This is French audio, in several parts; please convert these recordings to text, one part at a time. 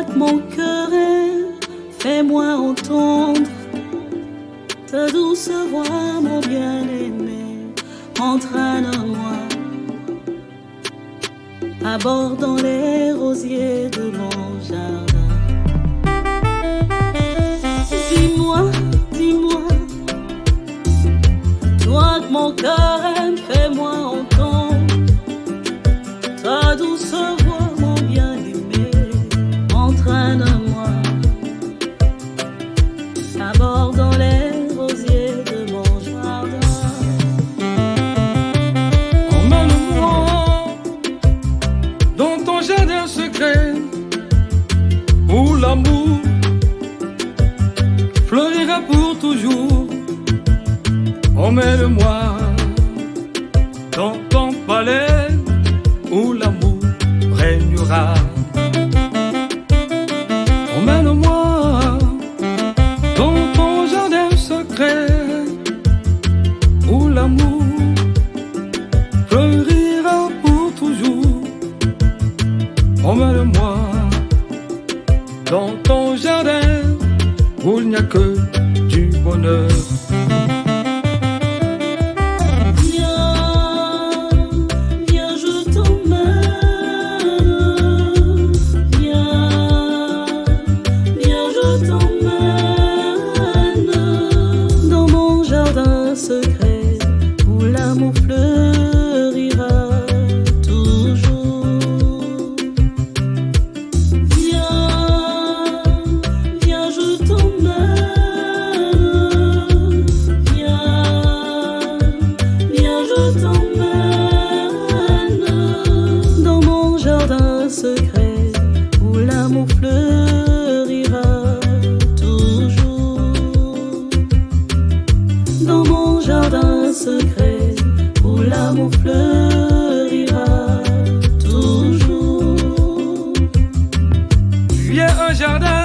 Toi que mon cœur aime, fais-moi entendre ta douce voix, mon bien-aimé. Entraîne-moi à bord dans les rosiers de mon jardin. Dis-moi, dis-moi, toi que mon cœur aime, fais-moi entendre ta douce voix, mon bien-aimé. Entraîne-moi à bord dans les rosiers de mon jardin. Emmène-moi dans ton jardin secret où l'amour fleurira pour toujours. Emmène-moi dans ton palais où l'amour régnera. Emmène-moi dans ton jardin secret où l'amour fleurira pour toujours. Emmène-moi dans ton jardin où il n'y a que du bonheur. Secret où l'amour fleurira toujours. Viens, viens, je t'emmène. Viens, viens, je t'emmène dans mon jardin secret où l'amour fleurira toujours. Dans mon jardin secret où l'amour fleurira toujours. Tu es un jardin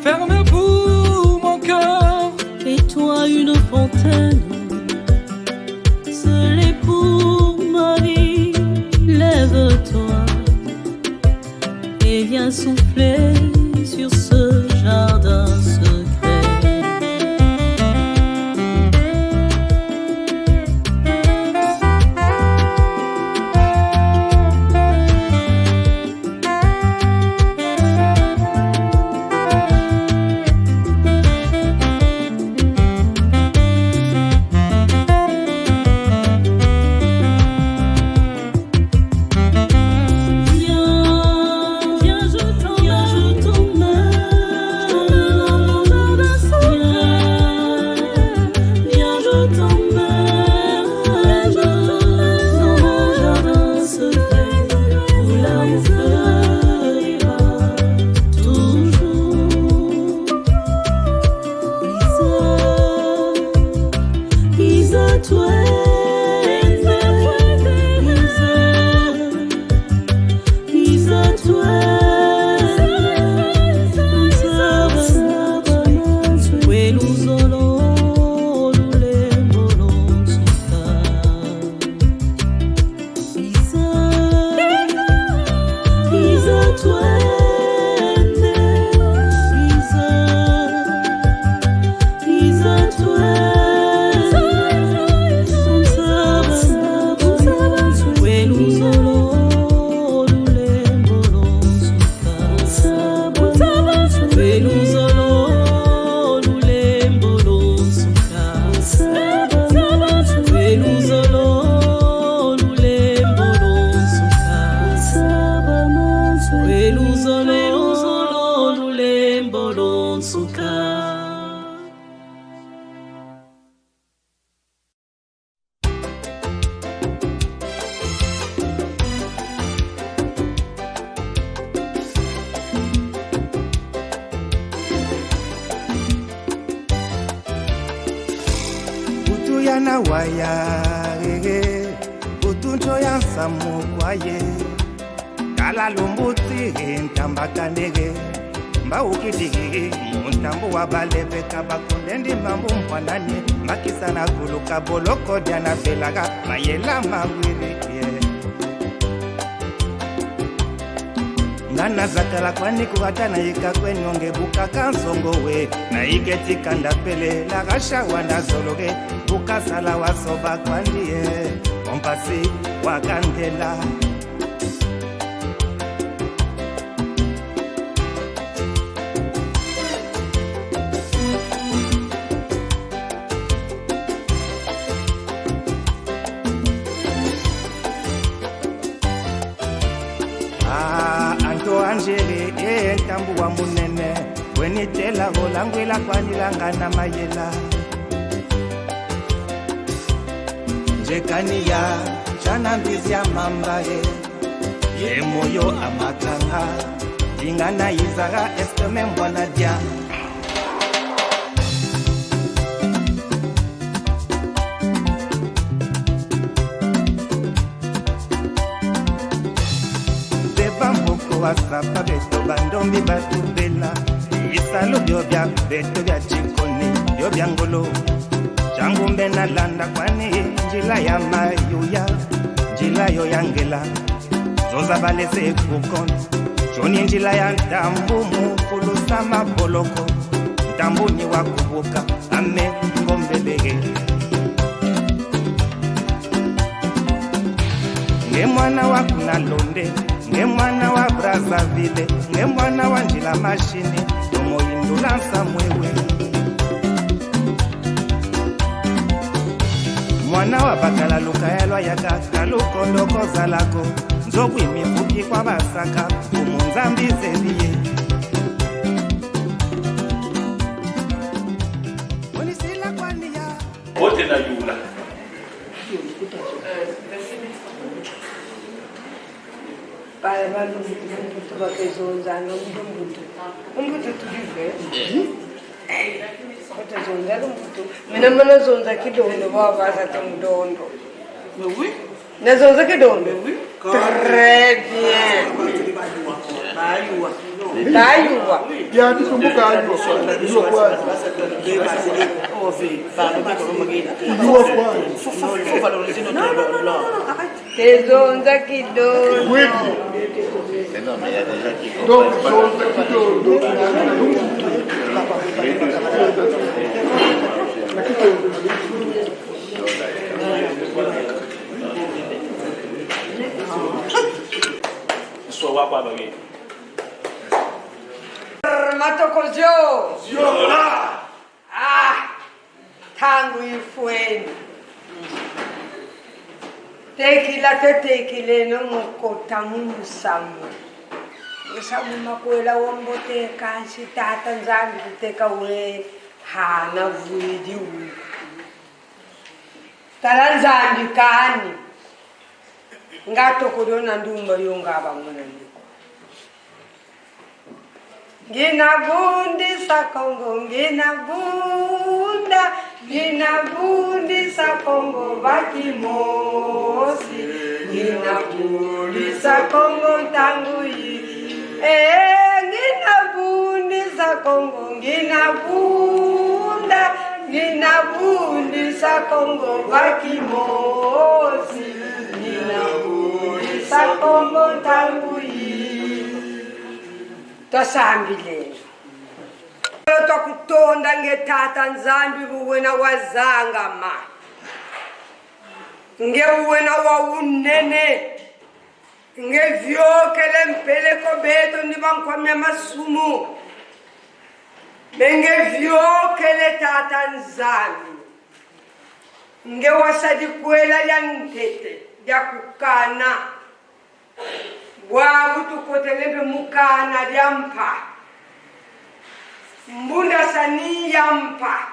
fermé pour mon cœur, Et toi une fontaine scellée pour ma vie. Lève-toi et viens souffler sur ce jardin secret. Yana waya utuncho yansamu kwaye kala lumbuti ntambakandege mbawukidigi muntambu wabalebe kabakundendi mambu mwanani makisana kuluka boloko diana belaga mayela mawiri ngana zakala kwani kuwatana ikakweni ongebuka kansongowe na igeti kandapele la gasha wanazologe bukasala wasoba kwandie ompasi wakandela Angele tambu wa munene weni tela golangwela kwani langana mayela njekani ya chana mbizi ya mambaye ye moyo amakanga lingana izaga estome mbwana dia wasapa beto bandombi batubela isalo byobya beto bya chikoni byobya ngolo changu mbena landa kwani njila ya mayuya njila yo yangela zoza balese kukon choni njila ya ndambu mukulu sama boloko ndambu ni wakubuka ame ngombelege nge mwana wakuna londe nge mwana wa Brazzaville nge mwana wa njila mashini tomo indulansa mwewe mwana wa bakala lukayalwa yaka lukondoko zalako nzokwi mifuki kwa basaka umunzambi zeliye onisila kwaniya wote na yula para balumbutu bakezonzana umbutu tulive batazonza lumbutu mina mana zonza kidondo babaza temudondo nazonza kidondo très bien Bayuwa ya tukumbuka hapo swala hiyo kwa tezonza kidondo donc zonza kidondo so wapa bagi matokojo tangu ifweni tekile no mukota mumusamu usamu makwela wombote kansi tata nzangu teka we hana vuidi u talanzandi kani ngato kodona ndumba yongaba munandi Ginabundisa Kongo, ginabundisa Kongo, bakimosi, ginabundisa Kongo tangui, ginabundisa Kongo, ginabundisa Kongo, bakimosi, ginabundisa Kongo tangui. Tosambile tokutonda ngetata nzambi buwena wazanga ma nge buwena wa unene nge vyokele mpeleko beto nibankwamya masumu benge vyokele tata nzambi nge wasadi kwela ya ntete ya kukana wabu tukotelebe mukana lyampa mbunda sani yampa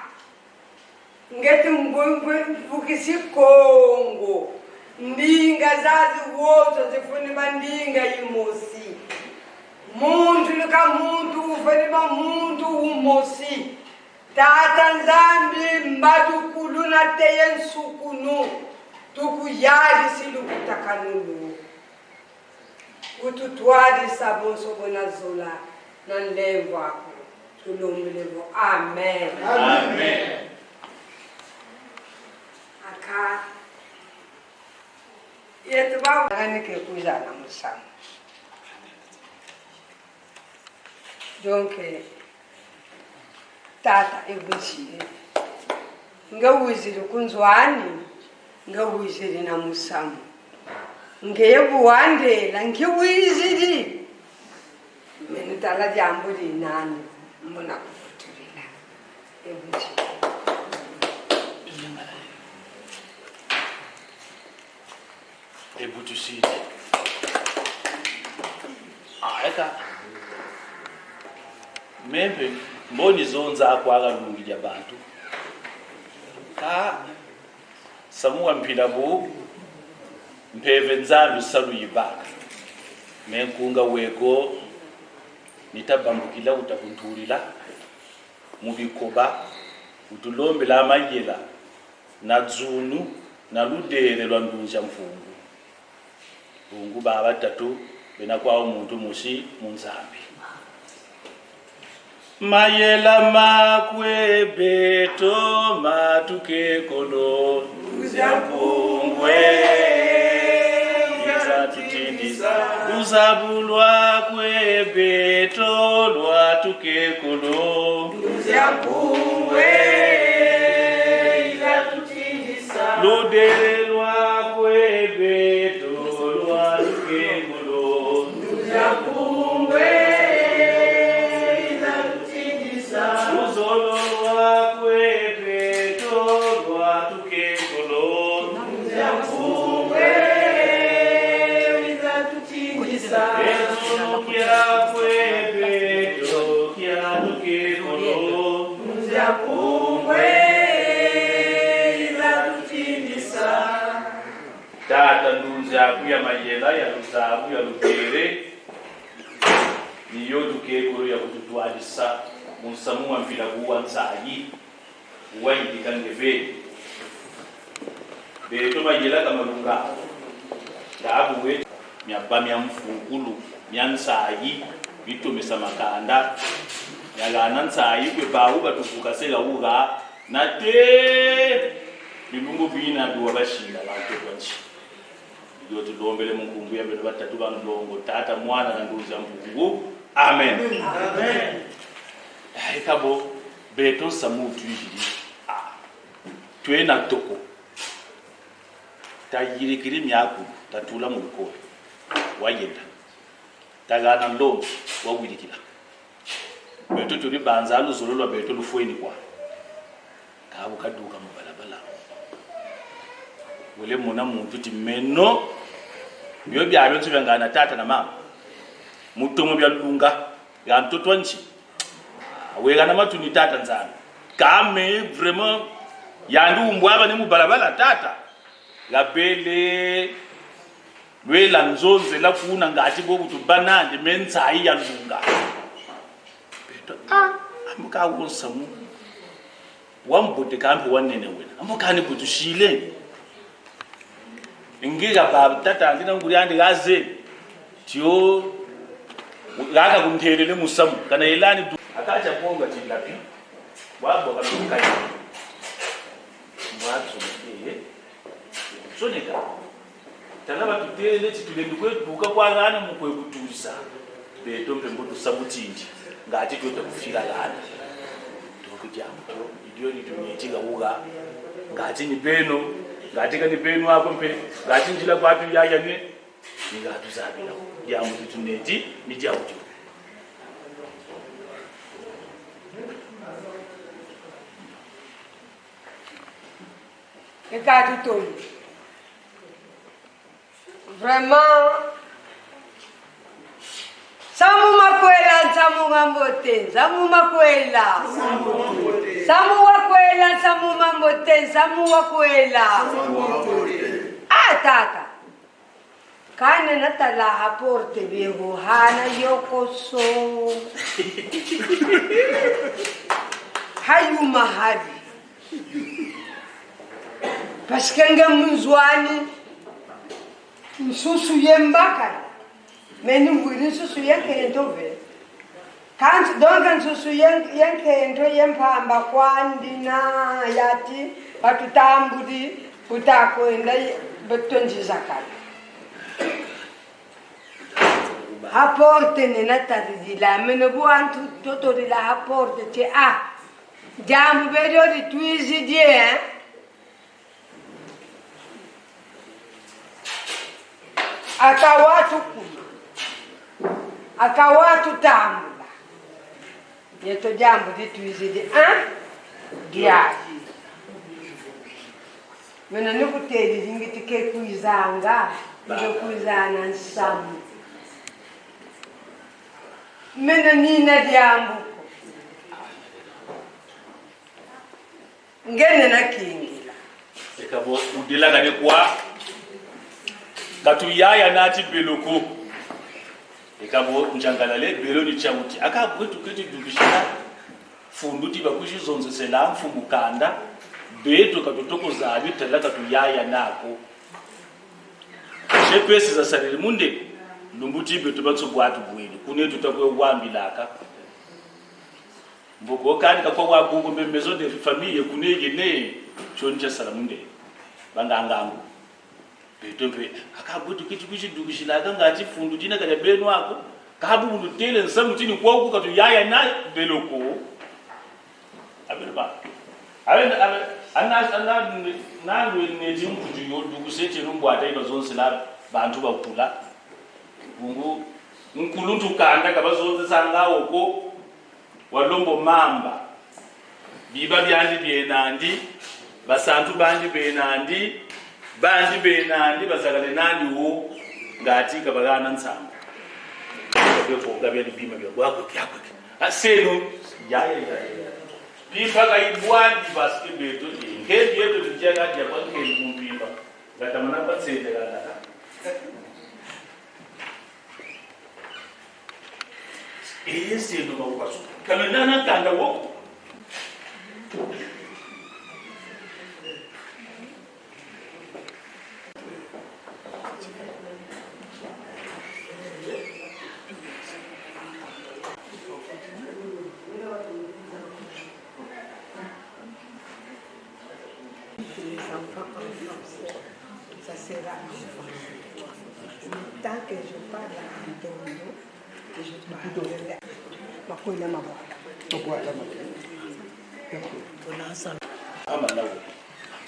ngeti mbukisi Kongo ndinga zazi wozo zifuni bandinga imosi muntu luka muntu ufaniba muntu umosi tata nzambi mbadukulu na teye nsukunu tukuyali silukutakanulu ututwali sabonso bonazola nanlevo ako tulombilevo amen amen aka yetu baba kanike kuzana musamu donc tata ebuchile ngawuzile kunzwani ngawuzile na musamu ngebuwandela ngiwizili mina tala jambo linani mbona kufutulila ebuchile ebutusile eka membe mboni zonza kwakalungile abantu samuwa mphila bu mpheve nzambi saluyibaka menkunga weko nitabambukila utakuntulila mubikoba utulombela amayela na dzunu na ludere lwa ndunja mfungu bungu baba tatu bena kwa umuntu mushi munzambi mayela makwe beto matuke kono uzakungwe izatutindisa uzabulwa kwe beto lwatuke kono uzakungwe izatutindisa ludere lwakwe beto lwatuke kono uzakungwe tata nduza kuya mayela ya luzabu ya lutere niyo tukekolo ya kututwalisa munsamu wa mpila kuwa nsayi uwayindika ngebe beto mayela kama lunga dabu we myaba mya mfukulu mya nsayi bitomesa makanda yalana nsayi kwe bawu batuvuka sela uga nate bilungu bina biwa bashinda bantu kwanchi iyo tulombele mungu ya belo batatu banulongo tata mwana na ndugu za mungu amen amen ekabo beto samu tuijiri tuena toko tayirikiri myaku tatula mu bikoro wayenda tagana ndo wawirikira beto turi banza aluzololwa beto lufueni kwa kabo kaduka mu balabala wele mona muntu timeno byo byabyo nsibangana tata na mama mutomo byalunga ya mtoto nchi wegana matuni tata nzana kame vraiment yandu mbwaba ni mubalabala tata la bele lwela nzonze la kuna ngati bobutu banande menzayi yalunga beto amuka wonsamu wambote kambe wanene wena amukani butushile ingiga baba tata ndina nguri andi gaze tio gaga kumthelele musamu kana yelani akacha bonga tilapi wabo kanukai mwacho sonika talaba tutele titulende kweduka kwangana mukwe kutuza beto mpembotu sabutindi ngati twete kufika lana tokujambo idio nitumyitika uga ngati ni peno ngati kani peno hapo mpe ngati njila kwatu yaya ni ngatu zabila ya mutu tuneti ni jaujo ekatu toli vraiment samu makwela samu mambote samu makwela samu wakwela samu mambote samu wakwela tata kana natala haporte beho hana yokoso hayu mahadi paskenge munzwani nsusu yembaka meni ngwini nsusu yenkento ve kanti donga nsusu yenkento yempamba kwandina yati batutambudi utakwenda betonjizakala ba Apporte nena taridila meno buantu totori la apporte che jambu vedo di tuizi die akawatu tambula yeto jambu di tuizi die dia meno nikutedi zingiti ke kuizanga ndio kuizana nsamu meno nina jambu ngene na kingila ekabo udila gane kwa katu yaya nati beloko ekabo njangalale belo ni chauti akabwetu kiti dukishana funduti bakushi zonze sela mfumukanda beto katotoko zabi talaka tu yaya nako chepesi za salile munde lumbuti beto batso bwatu bwini kune tutakwe wambilaka mboko kandi kakwa wagugo mbemezo de famille kunege ne chonja salamunde bangangangu betombe akabutu kichi dugishilaka ngati fundu tina kada benu ako kabu unutele nsamutini kwa uku katu yaya na beloko abelba ana nandu neji mkuju yodukusete rumbwata ino zonse la bantu bakula bungu nkuluntu kanda kabazonze sangawo ko walombo mamba biba byandi byenandi basantu bandi benandi basagale nandi wo ngati kabagana nsamba beko gabyali bima byagwako kyakwe aseno yaya biba kaibwandi baske beto ngedi yeto tujyaga jya kwanke kumbiba gatamana batsende galaka seno mawukaso kalendana kanda wo ça sera tant que je parle à Antonio que je parle makoila mabwana tobwata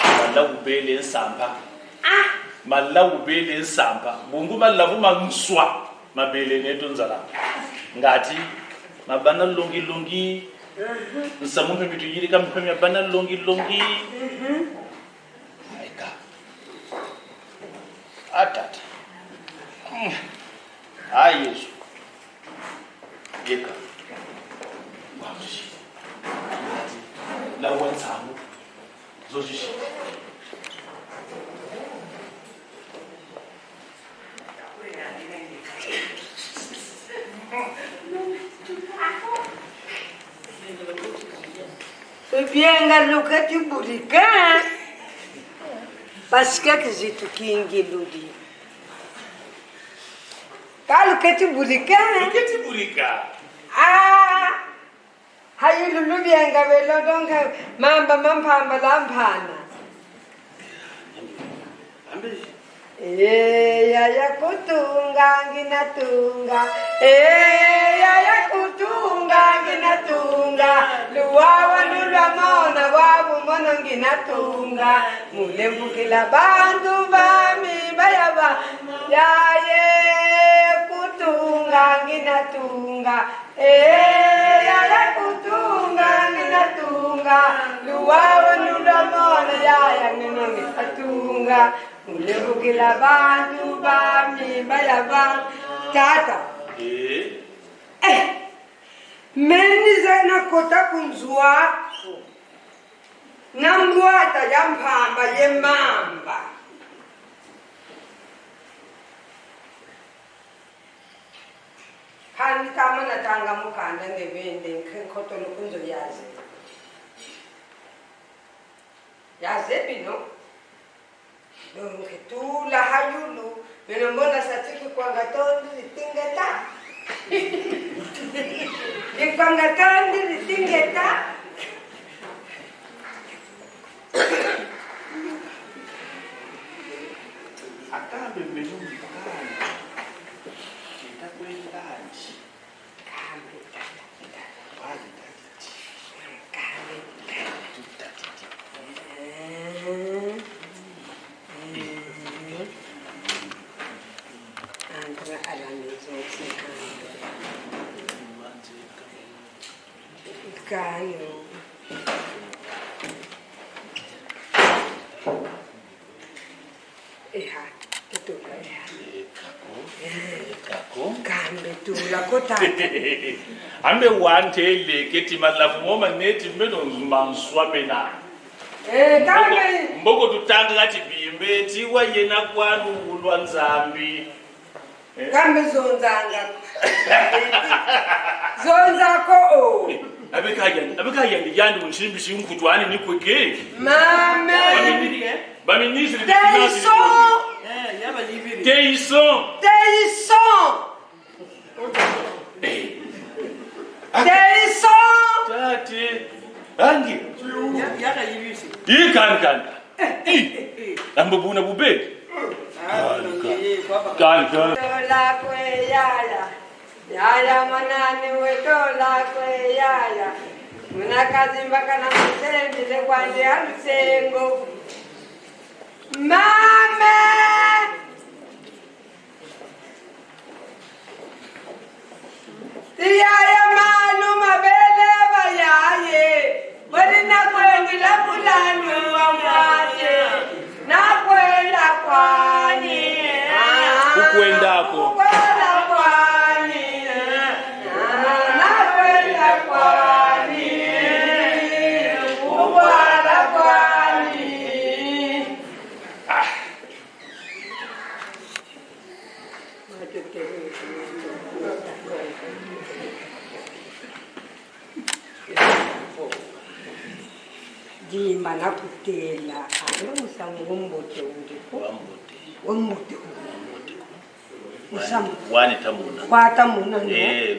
malawu bele nsamba malawu bele nsamba bungu malavu manswa mabele neto nzala ngati mabana longi nsamu mitu yiri kam pemya bana longi aika atata Yesu yeka wamushi la wansamu zojishi Bienga lukati burika paska kizitu kingi ludi kalukati burika hayi lulu bienga velo donga mamba lampana yaya kutunga nginatunga luwawa lulwamona wabu mono nginatunga mulembukila bantu bami bayaba yaye kutunga nginatunga yaya kutunga luwawa lulwamona yaya ngino nginatunga mulembukila bantu bami bayaba tata meniza nakota kunzwa namwata ya mpamba yemamba hani kama natanga mukanda ngevende nkhoto lokunzo yaze bino donke tula hayulu meno mbona satiki kwanga tondi litingeta ikwanga tondi litingeta akambe menu mkali kita kweli à la maison, c'est Caillou. Kambe tu la kota. Ambe wante le keti madlafu ngoma neti meno manswa mena. Kambe Mboko tutanga ngati bimbe tiwa yena kwanu ulwa nzambi. Kambe zonzanga. Zonzako o. Abekaya ndiyandi unchimbi shinkutwani nikweke. Mame. Baministre de Des finances. sons. Tati. Angi. Kan. Ambubuna bube. Kan. Tola kwe yaya. Yaya manani we tola kwe yaya. Munakazi mpaka na msendile kwanje alusengo. Mame! Tiyaya malu mabele bayaye. Wali nakwendila kulani wa mwate. Nakwenda kwani. Ukwendako. Ukwenda kwani. Nakwenda kwani. Ukwenda kwani. Jimba na kutela alo musango wombote undiko wombote musango Wani tamuna. kwata muna no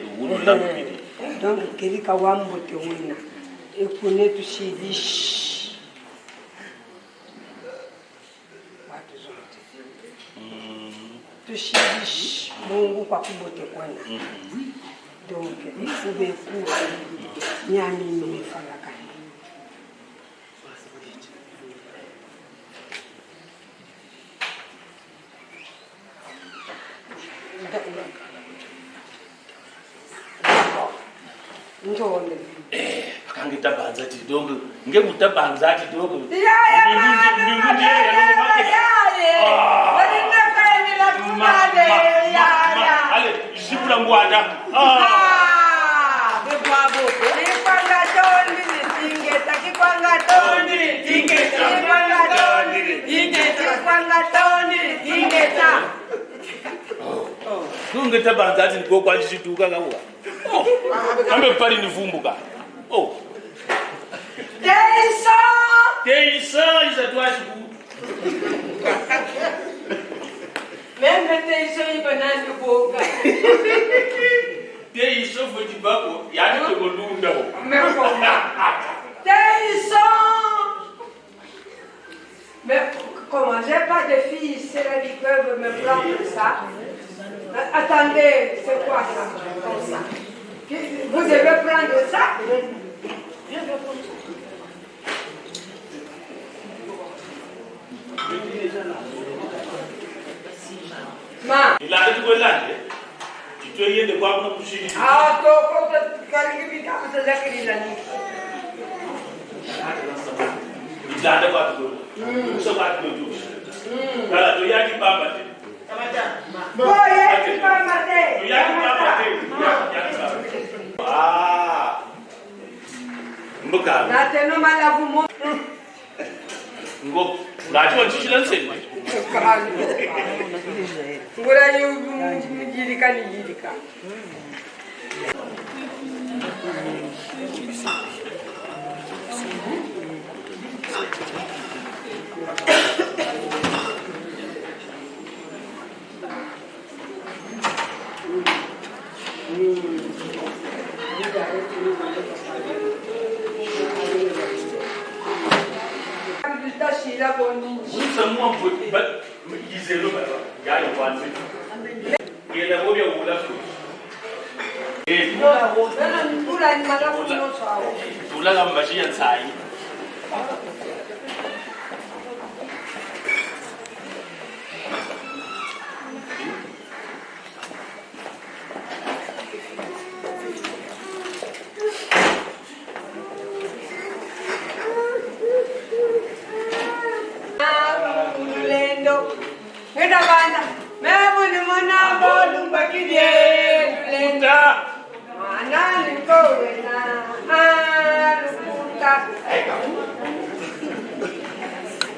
Luhulu lambili. donc kelika wambote wina ekune tushidish watu zote tushidish Mungu kwa kubote kwana donc ifube kuwa nyami nimefala kani Ndonde. Kangitabanza tidongo. Ngekutabanza tidongo. Yaya mama. Wenda kwani la kumade yaya. Ale, jibula ngwada. Bebo. Kikwanga tondi tingeta kikwanga tondi tingeta kikwanga tondi tingeta kikwanga tondi tingeta. Ngetabanza tidongo kwa jituka kawa. Ambe pali nivumbuka. Teisa izatwashi ku. Meme teisa ibanani boga. Teisa foti bako yani to golunda ho. Teisa. Mais comment j'ai pas de filles, c'est là qui peuvent me prendre ça. Attendez, c'est quoi ça? Comme ça. Vous devez prendre ça. Ma. Il a dit que là, tu te y es de quoi pour toucher. Ah, toi, quand tu es là, tu es là. Il a dit quoi pour nous sommes à tous. Voilà, tu y as dit pas maté. Mbuka. Nateno malavu mo. Ngo, ngati wanchishila nseni. Ngura yu mjirika ni jirika. Someone would, but he's a lover. Guy wants it. He had a movie of Olaf. Tulaga machine sign.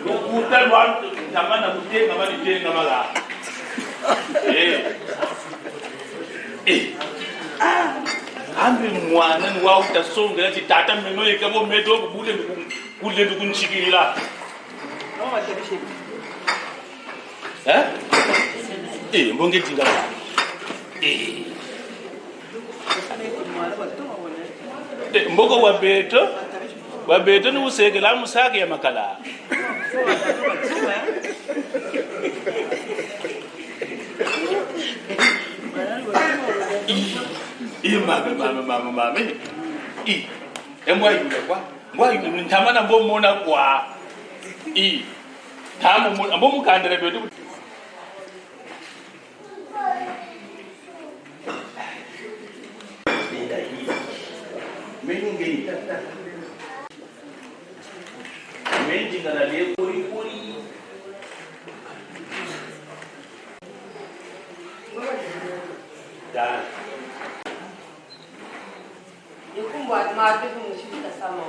Lukuta luantu namana kutenga mali tenga mala. Ambe mwana ni wa utasonga ati tata meno ekabo medo bule kunchikirira. Mbonge tinga. Mboko wabeto ni usekela musake ya makala. Mami. Mbwa yule kwa. Mbwa yule nitamana mbomona kwa. Tamu mbomu kandere beto. Menji kana le puri. Dan. Buat mati pun mesti kita sama.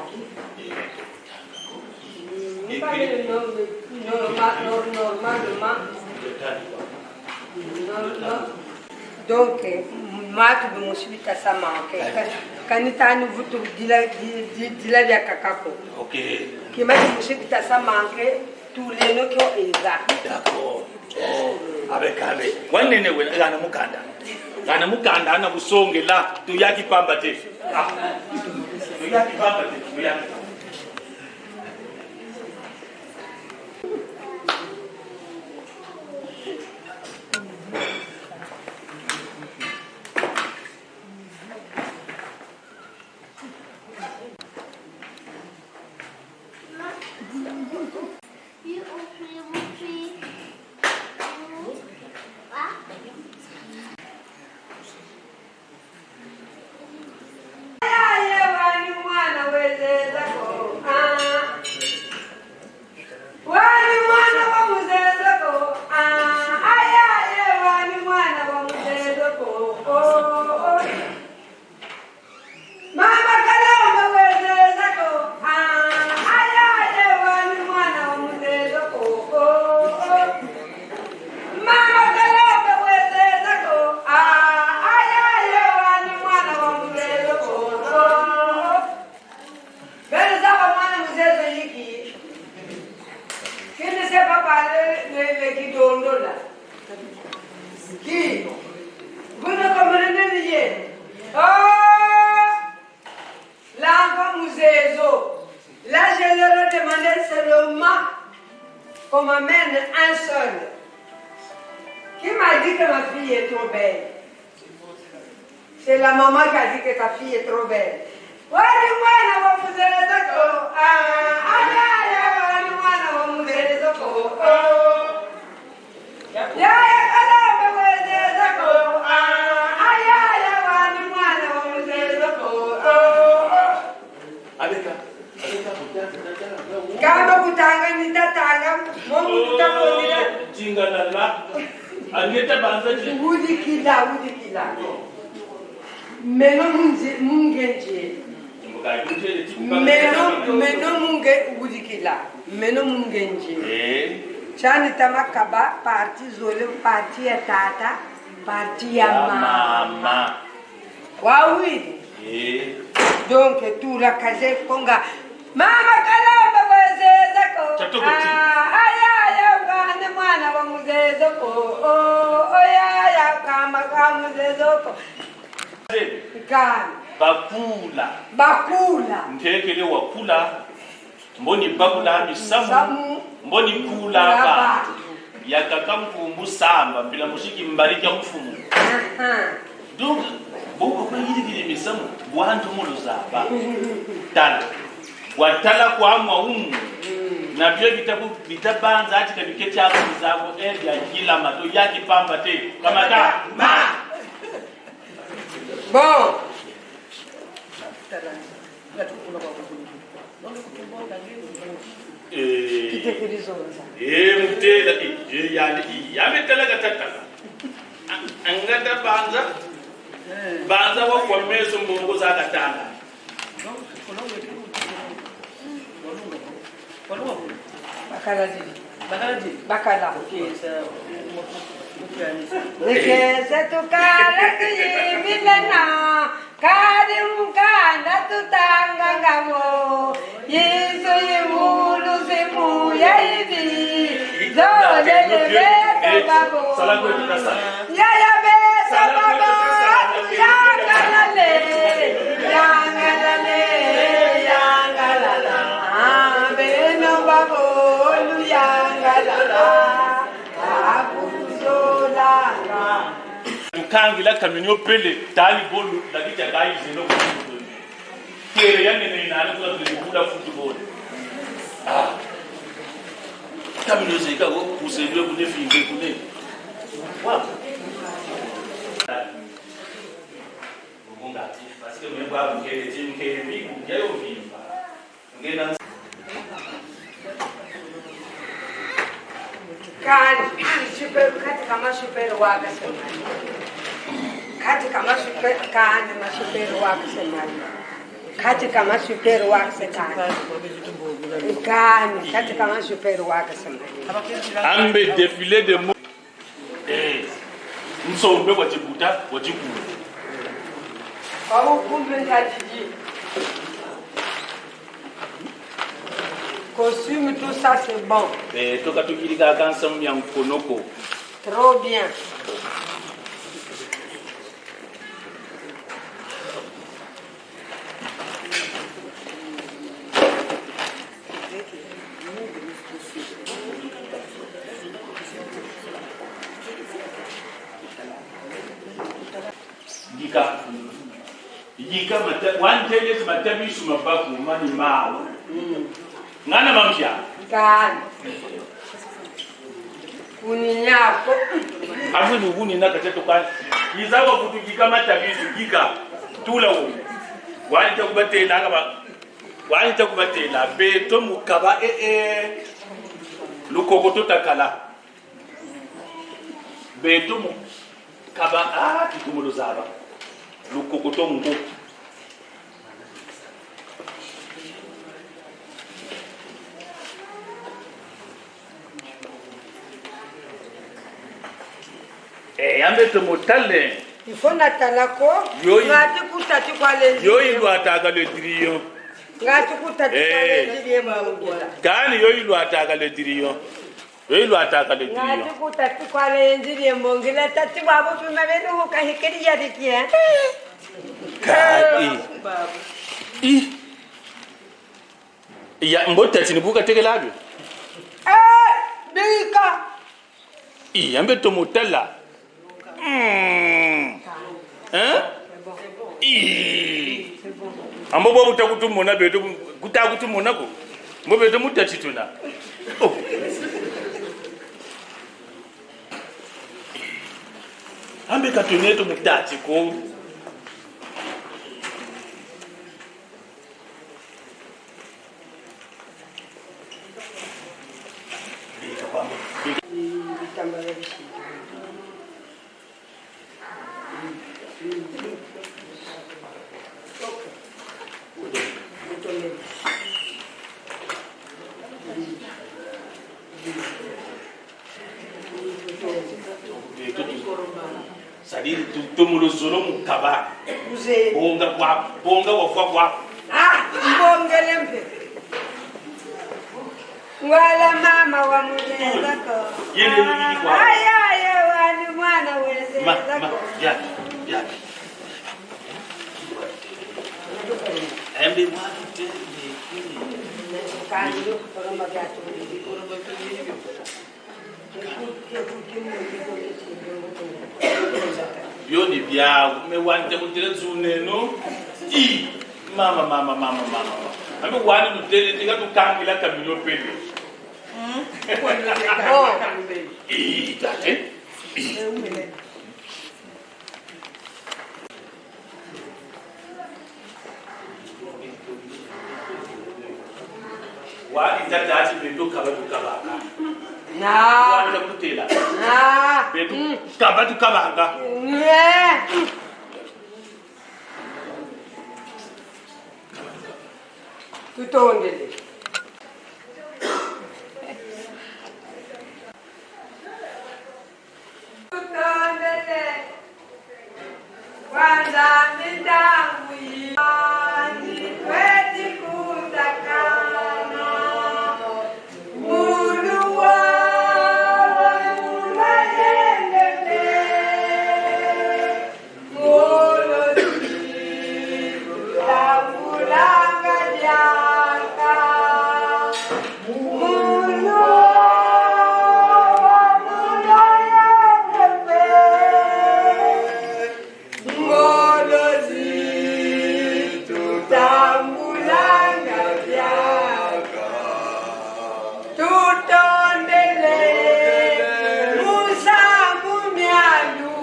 Donc, mati pun mesti kita sama. Kan kita ni butuh dila dia kakakku. Okay. Kita mesti kita sama ke tuleno kyo eza. D'accord. Abekabe. Wanene we ngana mukanda. Ngana mukanda na busonge la tuyaki pamba te. Tuyaki pamba te. Tuyaki. qu'on m'amène un seul. Qui m'a dit que ma fille est trop belle? C'est la maman qui a dit que ta fille est trop belle. Kama kutanga nitatanga, Mungu tutakuona. Jinga lala. Angeta banza je. Udi kila. Meno mungenje. Meno munge udi kila. Meno mungenje. Chani tamakaba parti zole parti ya tata, parti ya mama. Wawi. Donc tout la case ponga. Mama kalamba wazeza ko. Aya bana mwana wa muzeza ko. Oya kama muzeza ko. Bakula. Ntekele wakula. Mboni bakula misamu. Mboni kula ba. Yakakamfu samba bila mushiki mbariki mfumu. Donc boko kwa hili misamu bwantu muluzaba. Tala. Watala kwa mwa na pia vitabanza ati kabiketi hapo zako ya kila mato yaki pamba te kama ta ma bon mtela yani yametela gatata angata banza banza wa kwa meso mbongo za katanga Bakala. Nikese tukala tuyimilena kadi mukanda tutanga ngamo Yesu yimulu simu yaibi zole lebeto babo salango tukasa ya beto babo yangalale beno babo yangalala kangi la kaminyo pele tali bolu la kita kai zeno kere yani ni nani kwa kula football kaminyo zeka go kuselwe kune finge kune wa munga parce que même pas que team que mi yayo vimba ngena kan super kama super waga kati kama super kan ma super waga semani kati kama super waga semani kan kati kama super waga semani ambe défilé de mots msombe kwa jibuta kwa jikuru kwa kumbe ndajiji costume tout ça c'est bon toka tukilika kansa ya mkonoko trop bien Yika mata one day matabi sumabaku mani mawa ngana mamsha kan kuninyako afu nuguni nakateto kan yizawa kutujika matabi sugika tula wo wani takubatela ngaba wani takubatela beto mukaba lukokoto takala beto mukaba kitumulo zaba lukokoto ngo ambe to motale ifona talako ngati kutati kwalenzi yo ilu ataka le diriyo ngati kutati kwalenzi yemangula kani yo ilu ataka le diriyo yo ilu ataka le diriyo ngati kutati kwalenzi yemongela tati babo tumabeni ukahikiri yadikia kani ya mbota tinibuka tekelabyo bika ambe to motala ambo bo butakutumona beto kutakutumona ko mbo beto mutatituna ambe katuneto mutati ko sadiri tumulo zolo mukaba bonga wa mbongelembe wala mama wa muleza ko yele yili kwa aya wani mwana weleza ko ya ambe mwana tende kandi kutoroma byatu yoni bya me wante kutire zuneno mama ambe wani kutire tinga tukangila kaminyo pele tate wani tata beto kabaka na wani kutela na beto kabaka tutondele. Tutondele. Kwanza mitangu kweti kutakana muluwa mulayendele molozi tambulanga jaka muluwa mulayendele molozi tambulanga jaka tutondele musamu myalu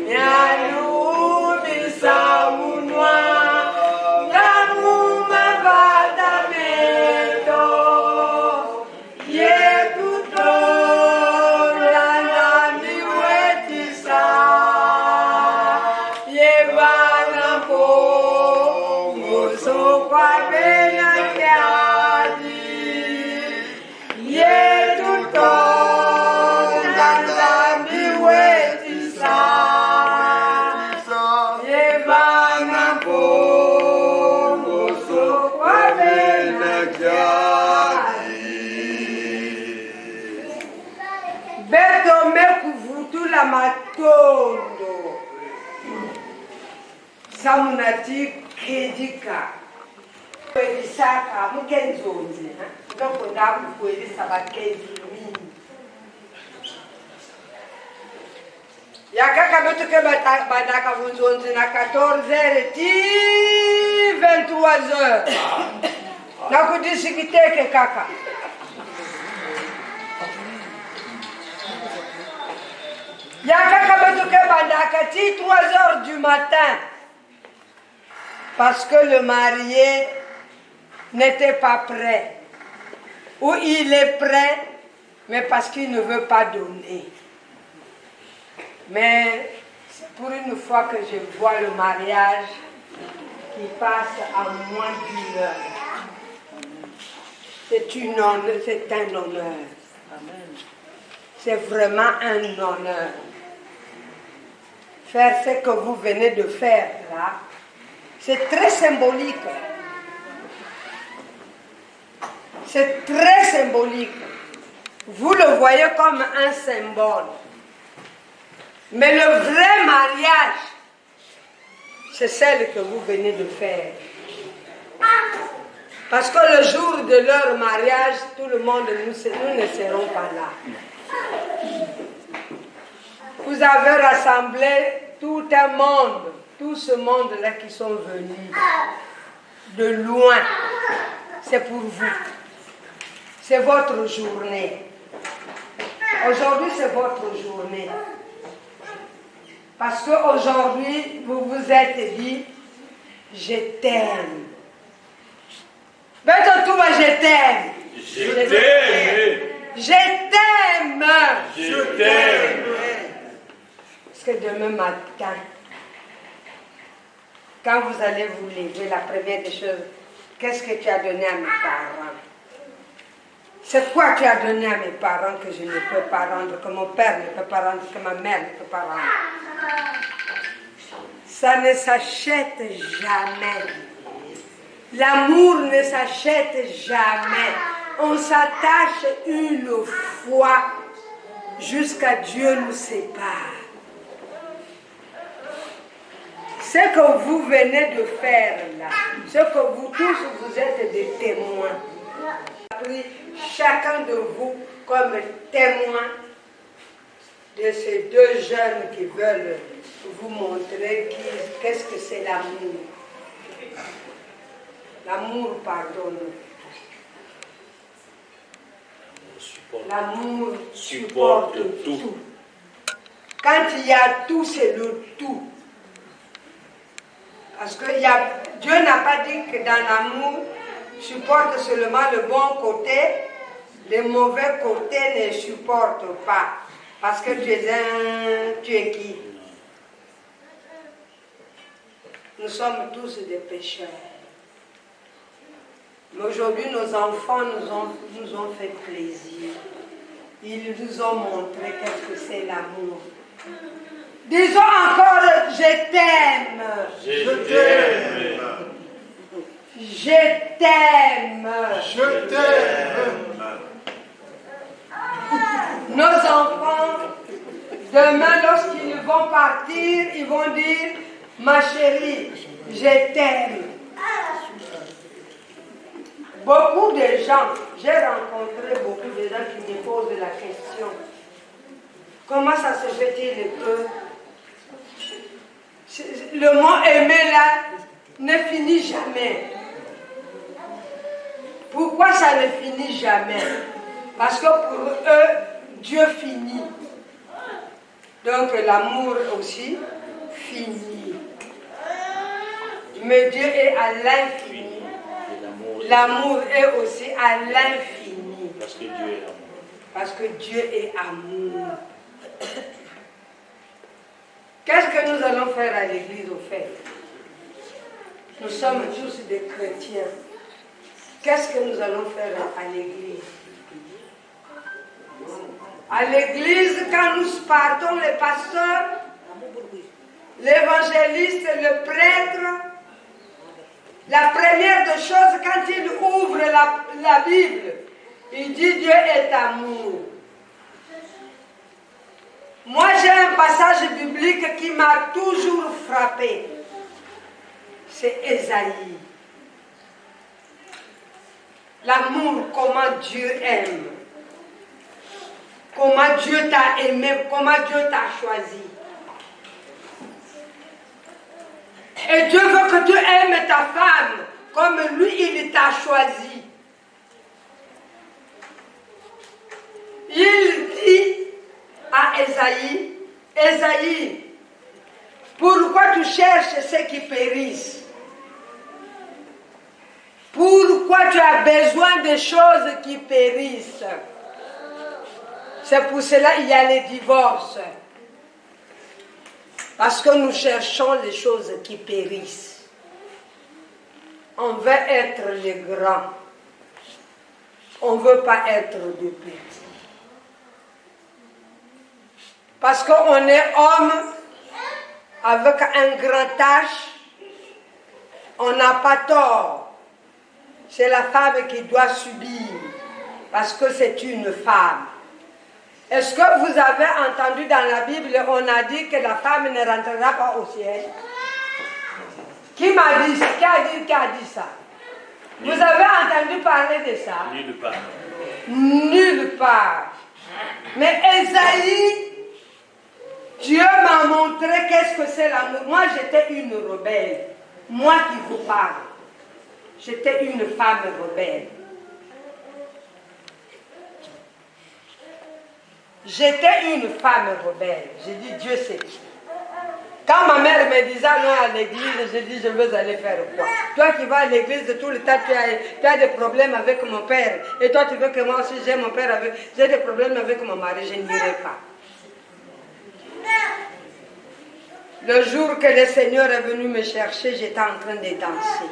myalu misamunwa ngamuma vadameto yekutolanda miwetisa yevana mosokwabeya kyali yetutolanda miwetisa yevana mosokwabeya kyali beto mekuvutula matondo samunati kedika kwelisaka mukenzonzi ndoko ndakukwelisa bakezi mini yakaka betuke badaka vunzonzi na 14h ti 23h nakudisikiteke kaka yakaka betuke badaka ti 3h du matin parce que le marié n'était pas prêt. Ou il est prêt, mais parce qu'il ne veut pas donner. Mais c'est pour une fois que je vois le mariage qui passe en moins d'1 heure. C'est un honneur. C'est vraiment un honneur. Faire ce que vous venez de faire là, c'est très symbolique. C'est très symbolique. Vous le voyez comme un symbole. Mais le vrai mariage, c'est celle que vous venez de faire. Parce que le jour de leur mariage, tout le monde, nous ne serons pas là. Vous avez rassemblé tout un monde, tout ce monde-là qui sont venus de loin. C'est pour vous. C'est votre journée. Aujourd'hui, c'est votre journée. Parce qu'aujourd'hui, vous vous êtes dit, je t'aime. Beto Touba, je t'aime. Je t'aime. Je t'aime. Je t'aime. Parce que demain matin, quand vous allez vous lever, la première des choses, qu'est-ce que tu as donné à mes parents? C'est quoi tu as donné à mes parents que je ne peux pas rendre, que mon père ne peut pas rendre, que ma mère ne peut pas rendre? Ça ne s'achète jamais. L'amour ne s'achète jamais. On s'attache une fois jusqu'à Dieu nous sépare. Ce que vous venez de faire là, ce que vous tous, vous êtes des témoins. J'ai pris chacun de vous comme témoin de ces deux jeunes qui veulent vous montrer qu'est-ce que c'est l'amour. L'amour pardonne. L'amour supporte tout. Quand il y a tout, c'est le tout. Parce que Dieu n'a pas dit que dans l'amour, supporte seulement le bon côté, les mauvais côtés ne supportent pas. Parce que tu es qui? Nous sommes tous des pécheurs. Mais aujourd'hui, nos enfants nous ont fait plaisir. Ils nous ont montré qu'est-ce que c'est l'amour. Disons encore, je t'aime. Je t'aime. Je t'aime. Je t'aime. Nos enfants, demain, lorsqu'ils vont partir, ils vont dire, ma chérie, je t'aime. Beaucoup de gens, j'ai rencontré beaucoup de gens qui me posent la question, comment ça se fait-il que le mot aimer là ne finit jamais? Pourquoi ça ne finit jamais? Parce que pour eux, Dieu finit. Donc l'amour aussi finit. Mais Dieu est à l'infini. L'amour est aussi à l'infini. Parce que Dieu est amour. Parce que Dieu est amour. Qu'est-ce que nous allons faire à l'église au fait? Nous sommes tous des chrétiens. Qu'est-ce que nous allons faire à l'église? À l'église, quand nous partons, les pasteurs, l'évangéliste, le prêtre, la première des choses, quand il ouvre la Bible, il dit Dieu est amour. Moi, j'ai un passage biblique qui m'a toujours frappé. C'est Ésaïe. L'amour, comment Dieu aime. Comment Dieu t'a aimé, comment Dieu t'a choisi. Et Dieu veut que tu aimes ta femme comme lui, il t'a choisi. Il dit à Ésaïe, Ésaïe, pourquoi tu cherches ceux qui périssent? Pourquoi tu as besoin de choses qui périssent? C'est pour cela qu'il y a les divorces. Parce que nous cherchons les choses qui périssent. On veut être les grands. On ne veut pas être des petits. Parce qu'on est homme avec un grand H, on n'a pas tort. C'est la femme qui doit subir, parce que c'est une femme. Est-ce que vous avez entendu dans la Bible, on a dit que la femme ne rentrera pas au ciel? Qui m'a dit ça? Qui a dit ça? Vous avez entendu parler de ça? Nulle part. Nulle part. Mais Ésaïe, Dieu m'a montré qu'est-ce que c'est l'amour. Moi, j'étais une rebelle. Moi qui vous parle. J'étais une femme rebelle. J'étais une femme rebelle. J'ai dit, Dieu sait. Quand ma mère me disait non à l'église, j'ai dit, je veux aller faire quoi? Toi qui vas à l'église tout le temps, tu as des problèmes avec mon père. Et toi, tu veux que moi aussi, j'ai mon père avec... J'ai des problèmes avec mon mari, je n'irai pas. Le jour que le Seigneur est venu me chercher, j'étais en train de danser.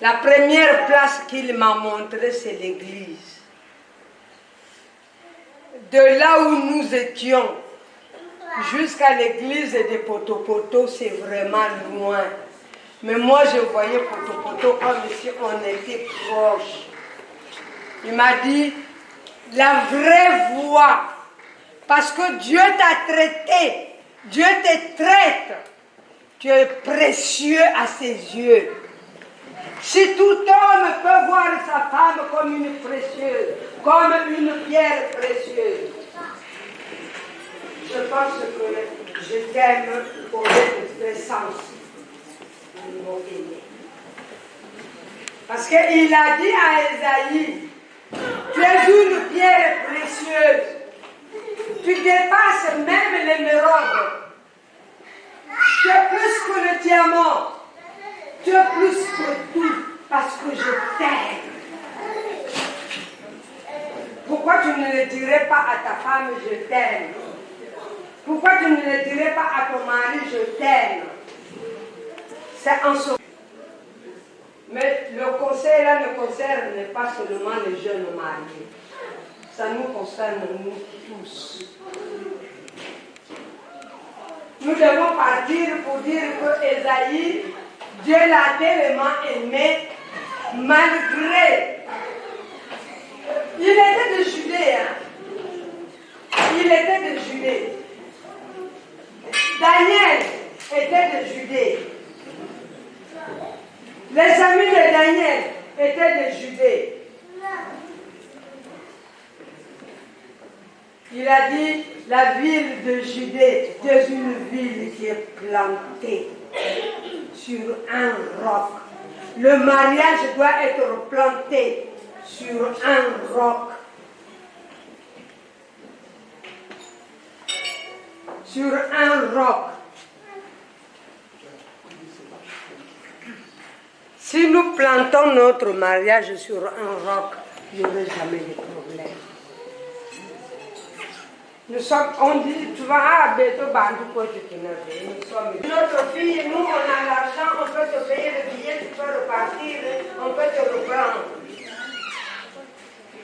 La première place qu'il m'a montrée, c'est l'église. De là où nous étions jusqu'à l'église de Poto-Poto, c'est vraiment loin. Mais moi, je voyais Poto-Poto comme si on était proche. Il m'a dit, la vraie voie, parce que Dieu t'a traité, Dieu te traite, tu es précieux à ses yeux. Si tout homme peut voir sa femme comme une précieuse, comme une pierre précieuse, je pense que je t'aime pour le sens du mot aimer. Parce qu'il a dit à Ésaïe, tu es une pierre précieuse, tu dépasses même l'émeraude, tu es plus que le diamant. Tu es plus que tout parce que je t'aime. Pourquoi tu ne le dirais pas à ta femme, je t'aime? Pourquoi tu ne le dirais pas à ton mari, je t'aime? C'est en ce... Mais le cela ne concerne pas seulement les jeunes mariés. Ça nous concerne nous tous. Nous devons partir pour dire que Ésaïe, Dieu l'a tellement aimé, malgré. Il était de Judée, hein? Il était de Judée. Daniel était de Judée. Les amis de Daniel étaient de Judée. Il a dit la ville de Judée est une ville qui est plantée sur un roc. Le mariage doit être planté sur un roc. Sur un roc. Si nous plantons notre mariage sur un roc, il n'y aurait jamais de problème. Nous sommes, on dit, tu vas à Beto Bandou pour te tenir. Notre fille, nous, on a l'argent, on peut te payer le billet, tu peux repartir, on peut te reprendre.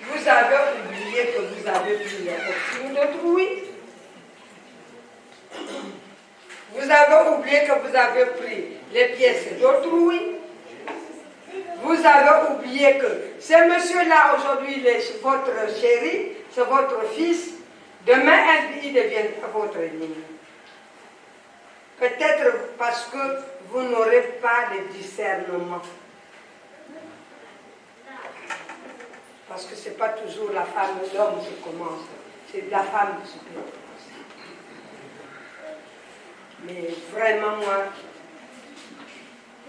Vous avez oublié que vous avez pris les costumes d'autrui. Vous avez oublié que vous avez pris les pièces d'autrui. Vous avez oublié que ce monsieur-là, aujourd'hui, il est votre chéri, c'est votre fils. Demain, il deviendra votre ennemi. Peut-être parce que vous n'aurez pas de discernement. Parce que ce n'est pas toujours la femme ou l'homme qui commence, c'est la femme qui se commence. Mais vraiment, moi,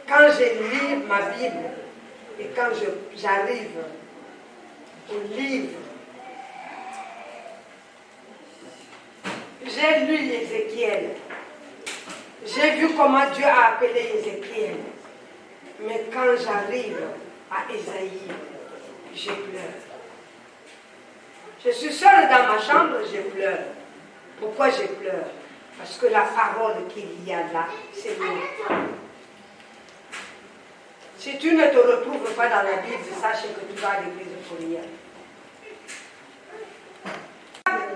quand je lis ma Bible et quand j'arrive au livre, j'ai lu Ézéchiel. J'ai vu comment Dieu a appelé Ézéchiel. Mais quand j'arrive à Ésaïe, je pleure. Je suis seule dans ma chambre, je pleure. Pourquoi je pleure? Parce que la parole qu'il y a là, c'est moi. Si tu ne te retrouves pas dans la Bible, sache que tu vas à l'église pour rien.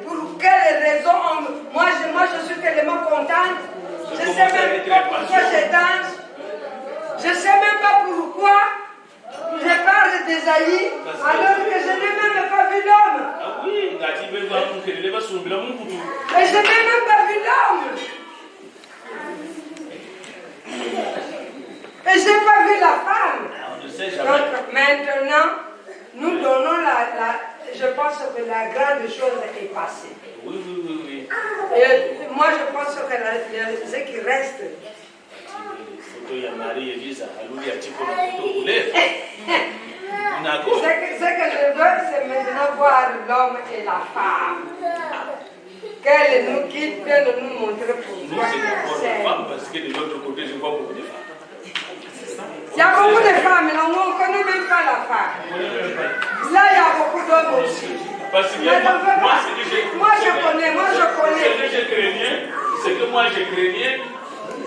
Pour quelle raison moi je suis tellement contente. Je ne sais même pas pourquoi je danse. Je ne sais même pas pourquoi je parle d'Ésaïe alors que je n'ai même pas vu l'homme. Ah oui, et je n'ai même pas vu l'homme. Et je n'ai pas vu la femme. Donc maintenant, nous donnons je pense que la grande chose est passée. Oui. Et moi, je pense que ce qui reste. Ce que je veux, c'est maintenant voir l'homme et la femme. Qu'elle nous quitte, de nous montrer pourquoi. Parce que de l'autre côté, je vois beaucoup de femmes. Il y a beaucoup de femmes, là, on ne connaît même pas la femme. Là, il y a beaucoup d'hommes aussi. Parce que moi, je connais. Ce que moi, je craignais,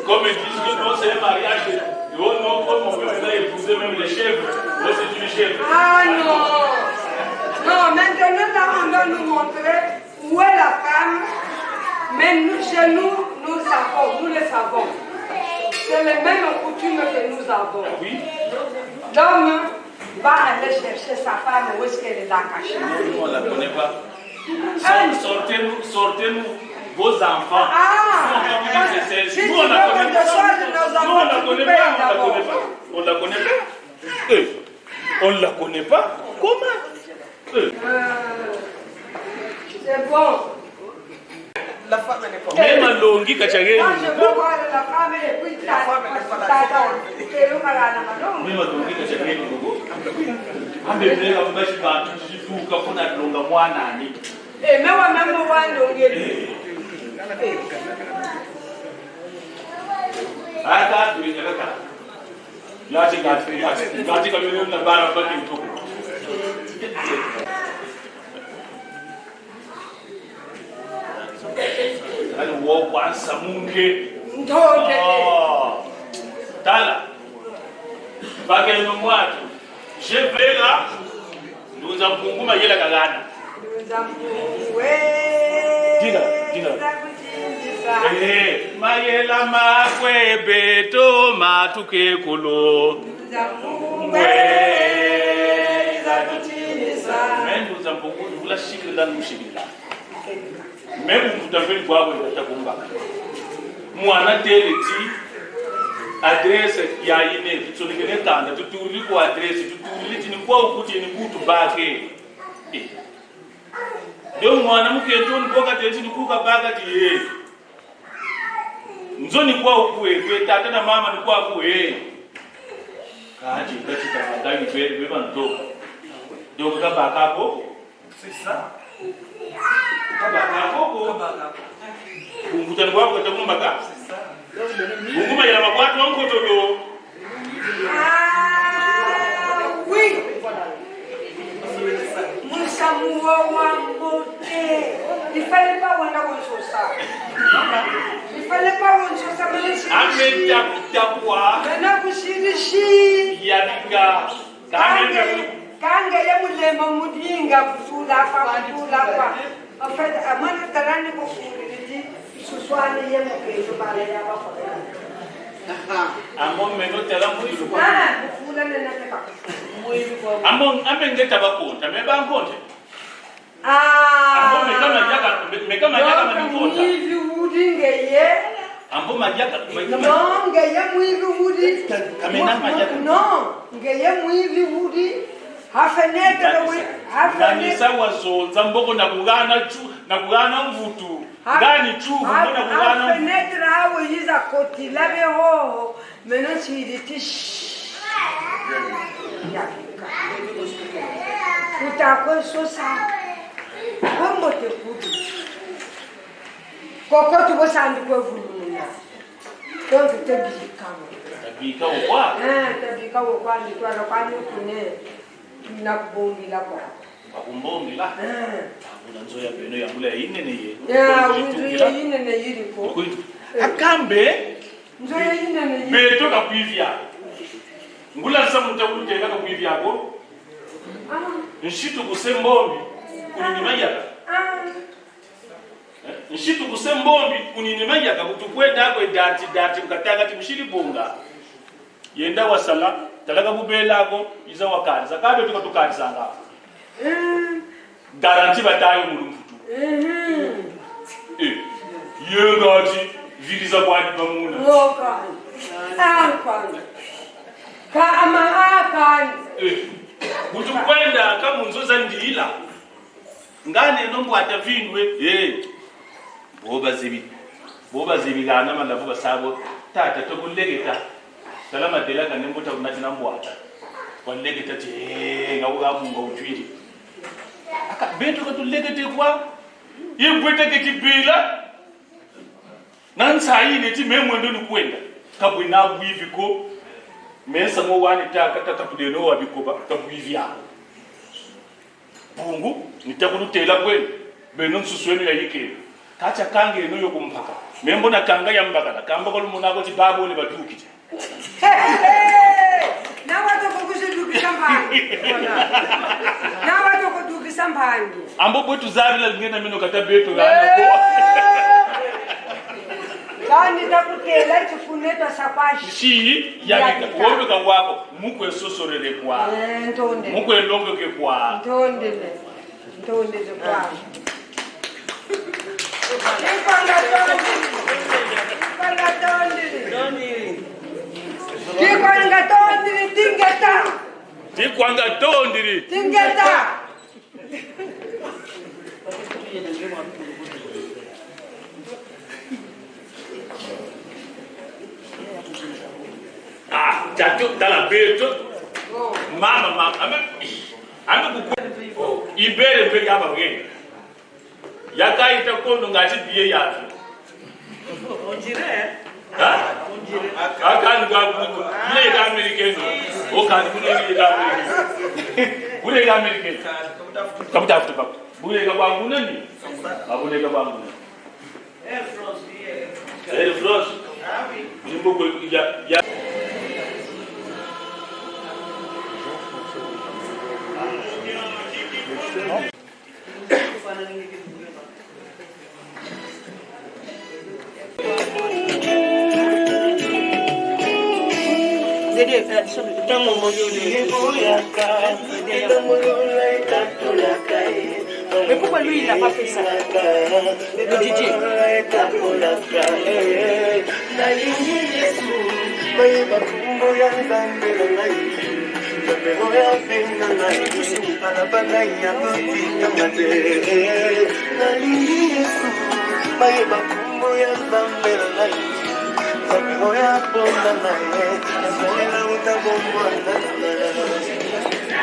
comme ils disent que non, c'est un mariage. Oh non, comme on peut maintenant épouser même les chèvres. Moi, c'est une chèvre. Ah non. Non, maintenant, on doit nous montrer où est la femme. Mais nous, chez nous, nous le savons. C'est les mêmes coutumes que nous avons. Oui. L'homme va aller chercher sa femme où est-ce qu'elle est là cachée. Nous, on ne la connaît pas. Sortez-nous vos enfants. Si nous, on la connaît pas. Nous, on la connaît pas. On la connaît pas. On la connaît pas. Comment? C'est bon. La femme n'est pas Même à Longi, Kachagé. Moi, je veux voir la femme et puis La femme n'est pas la femme. Même à Longi, Kachagé. Amebele kabashika tuka kuna longa mwana ni. Eh, mewa mama wanongeli. Ata tuingaka. Yati kamele na bara baki mtuko. Ali wo kwa samunge. Ndode. Tala. Bagel no mwatu. Je vais là, nous en pouvons mailler la galane. Nous en pouvons. Dis-le. Mailler la makwe beto matuke kolo. Nous en pouvons. Mais nous en pouvons, nous la chic dans nous chic là. Même vous avez voir où il est à Kumba. Moi, on a télé adresse qui a une sur les temps, tu tournes quoi adresse, tu tournes, tu ne vois où tu es une bague. Donc, moi, on a mis un peu de temps, tu ne vois pas bague. Nous on y voit où est, tu es tata na maman, nous vois où est. Quand tu as gagné, tu es le bandeau. Donc, tu as pas c'est ça. Kumbutan kwa kwa tamu mbaka. Kumbu ya mabwatu wangu todo. Oui. Musamuo wambote. Il fallait pas wanda wonsosa. Il fallait pas wonsosa mais Amenda kutakwa. Bana kushirishi. Yabika. Kanga ya mulema mudinga kufula kwa. En fait, à moi, je t'ai dit que ce soit les yeux que je parlais à Amon meno tela muri lupa. Kufula nena teka. Amon amenge tabakonta, meba nkonte. Amon meka majaka manikonta. Mwivi wudi ngeye. Amon majaka Non, ngeye mwivi wudi. Kamena majaka. Non, ngeye mwivi wudi. Nisa wazonza mboko na kugana mvutu ngani tu mbona kugana afenetre hawo yiza koti labe ho meno chiriti kutakwe sosa kombo te kutu koko tu bosandi kwe vuluna donc te bika kwa tabika kwa ni kwa kwani kune na kubongi la kwa akumbongi la una nzoya beno ya mula inene ye ya nzoya inene yiri ko akambe nzoya inene yiri beto ka kuivya ngula sa mutakunte ka kuivya ko nshitu kusembombi kuninimanyaka nshitu kusembombi kuninimanyaka kutukwenda ko dati mkatanga timshiri bonga yenda wasala talaga bubelako iza wakati zakabe tukakati sanga garanti batayo mulumputu yengati viliza kwani pamuna loka ankwana kama akani kutukwenda kama nzoza ndila ngane nombwata vinwe boba zibigana malavu basabo tata tokulegeta salama dela kana mbota kunatina mbwata walegeta ngauga mungo utwiri aka beto ka tulegete kwa yibwete ke tibila nansa yile ti memwendo ni kwenda kabwina bwivi ko mesa mo wani taka tatapudeno wabikoba kabwivi ya bungu nitakutela kwenu beno msuswenu ya yike kacha kange eno yokumpaka membo na kanga ya mbakala kamba ko munako ti babo le badukite na watu kukushidukisa mpangi na watu kudukisa mpangi ambo bwetu zavila ngena mino kata beto ngana ko kandi takutela chifuneta sapashi shi ya wobe ka wako mukwe sosorele kwa ntonde mukwe longo ke kwa ntonde kwa Tikwanga tondiri. Tingeta. Jatu dala beto. Mama, ame kuku. Ibere pe yaba ngeni. Yaka ita kondo ngati biye yafi. Onjire. Onjire. Akan ga kuku. Ile ga Americano. O kan kuno ile ga Americano. Bule ga Americano. Kabuta after bab. Bule ga banguna ni. Abule ga banguna. Air France. Nimbo ya Dédé, mais pourquoi lui il n'a pas fait ça? Le DJ.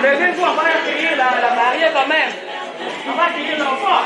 Mais venez, on va accueillir la mariée quand même. On va accueillir l'enfant.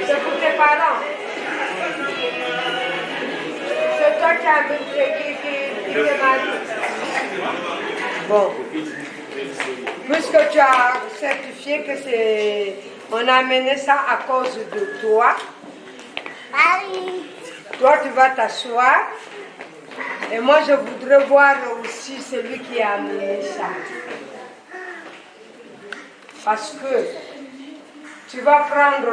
C'est pour tes parents. C'est toi qui as qui est marié. Bon. Puisque tu as certifié que c'est... On a amené ça à cause de toi. Toi, tu vas t'asseoir. Et moi, je voudrais voir aussi celui qui a amené ça. Parce que tu vas prendre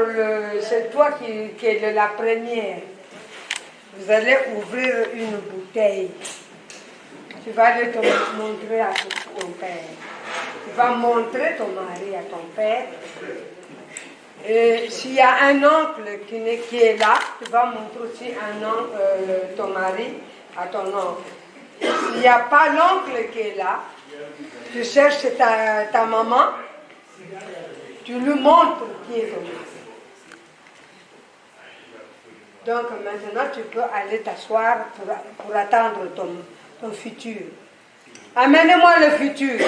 c'est toi qui es la première. Vous allez ouvrir une bouteille. Tu vas aller te montrer à ton père. Tu vas montrer ton mari à ton père. Et s'il y a un oncle qui est là, tu vas montrer aussi ton mari à ton oncle. S'il n'y a pas l'oncle qui est là, tu cherches ta maman, tu lui montres qui est ton mari. Donc maintenant, tu peux aller t'asseoir pour attendre ton futur. Amenez-moi le futur.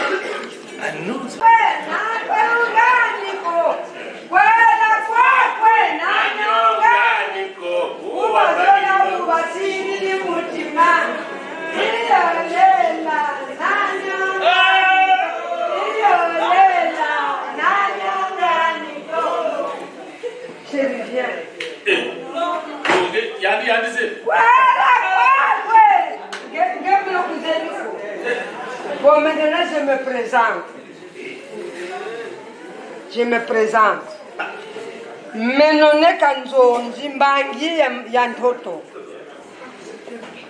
Bon, maintenant je me présente. Je me présente. Menone Kanzo Nzimbangi Yantoto.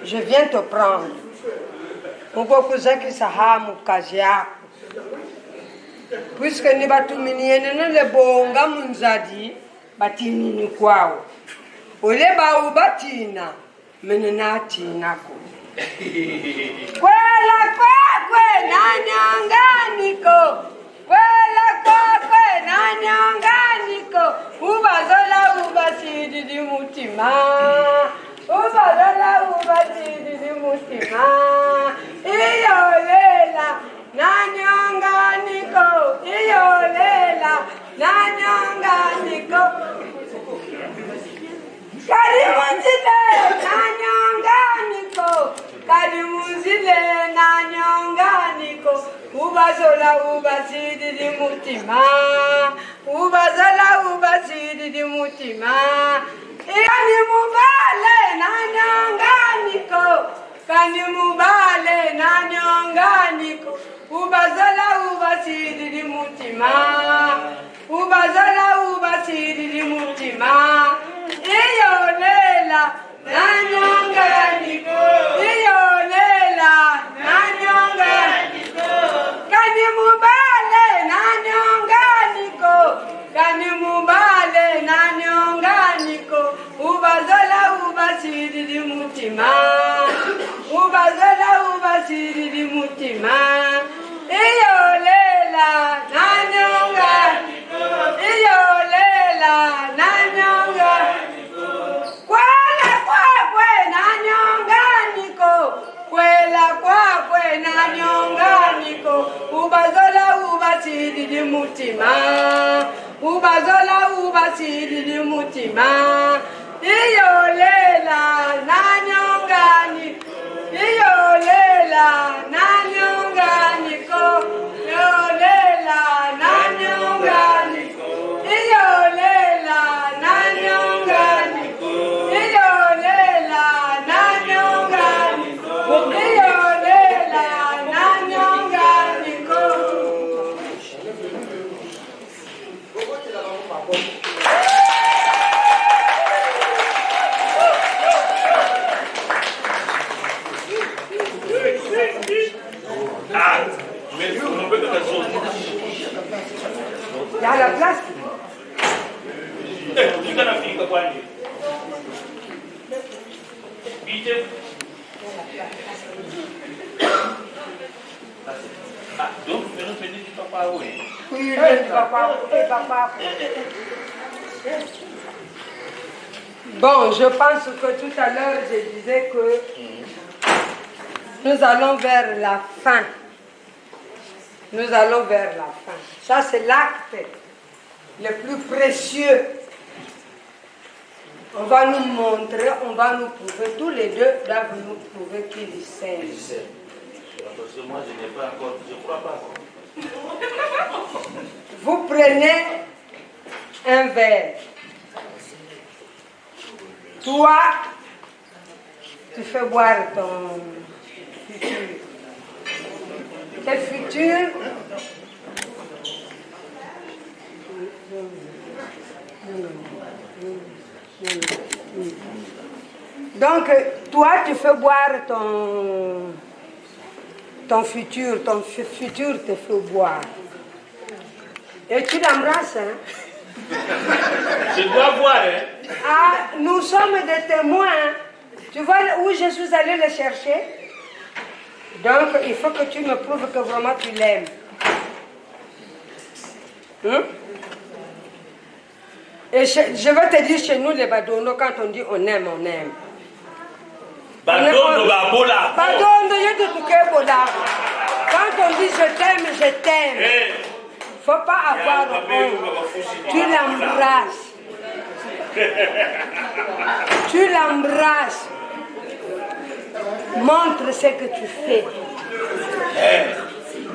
Je viens te prendre. Puisque ni batuminiene le bonga munzadi batini ni kwao. Ole ba ubatina menena tina ko. Kwela kwakwe nanyanganiko. Kwela kwakwe nanyanganiko. Ubazola ubasidi di mutima. Ubazola ubasidi di mutima. Iyolela nanyanganiko. Iyolela nanyanganiko. Karimuzile nanyanganiko. Karimuzile nanyanganiko. Ubazola ubasidi di mutima. Ubazola ubasidi di mutima. Kanimubale nanyanganiko. Kanimubale nanyanganiko. Ubazola ubasidi di mutima. Ubazola ubasidi di mutima. Iyolela nanyanganiko. Iyolela nanyanganiko. Kanimubale nanyanganiko. Kanimubale nanyanganiko. Ubazola ubasidi di mutima. Ubazola ubasidi di mutima. Iyolela nanyanganiko. Iyolela nanyanganiko. Kwela kwakwe nanyanganiko. Kwela kwakwe nanyanganiko. Ubazola ubasidi di mutima. Ubazola ubasidi di mutima. Iyolela nanyanganiko. Iyolela nanyanganiko. Iyolela nanyanganiko. Iyolela nanyanganiko. Iyolela nanyanganiko. Iyolela nanyanganiko. Il y a la place. Bon, je pense que tout à l'heure, je disais que nous allons vers la fin. Nous allons vers la fin. Ça, c'est l'acte le plus précieux. On va nous montrer, on va nous prouver, tous les deux doivent nous prouver qu'il sait. Parce que moi, je n'ai pas encore, je ne crois pas. Vous prenez un verre. Toi, tu fais boire ton futur. Quel futur? Donc, toi, tu fais boire ton futur te fait boire. Et tu l'embrasses, hein? Je dois voir, hein? Ah, nous sommes des témoins. Tu vois où je suis allée le chercher? Donc, il faut que tu me prouves que vraiment tu l'aimes. Et je vais te dire chez nous, les Badondo, quand on dit on aime, on aime. Badondo, babola. Badondo, je te touche bola. Quand on dit je t'aime, je t'aime. Faut pas avoir honte. Tu l'embrasses. Tu l'embrasses. Montre ce que tu fais.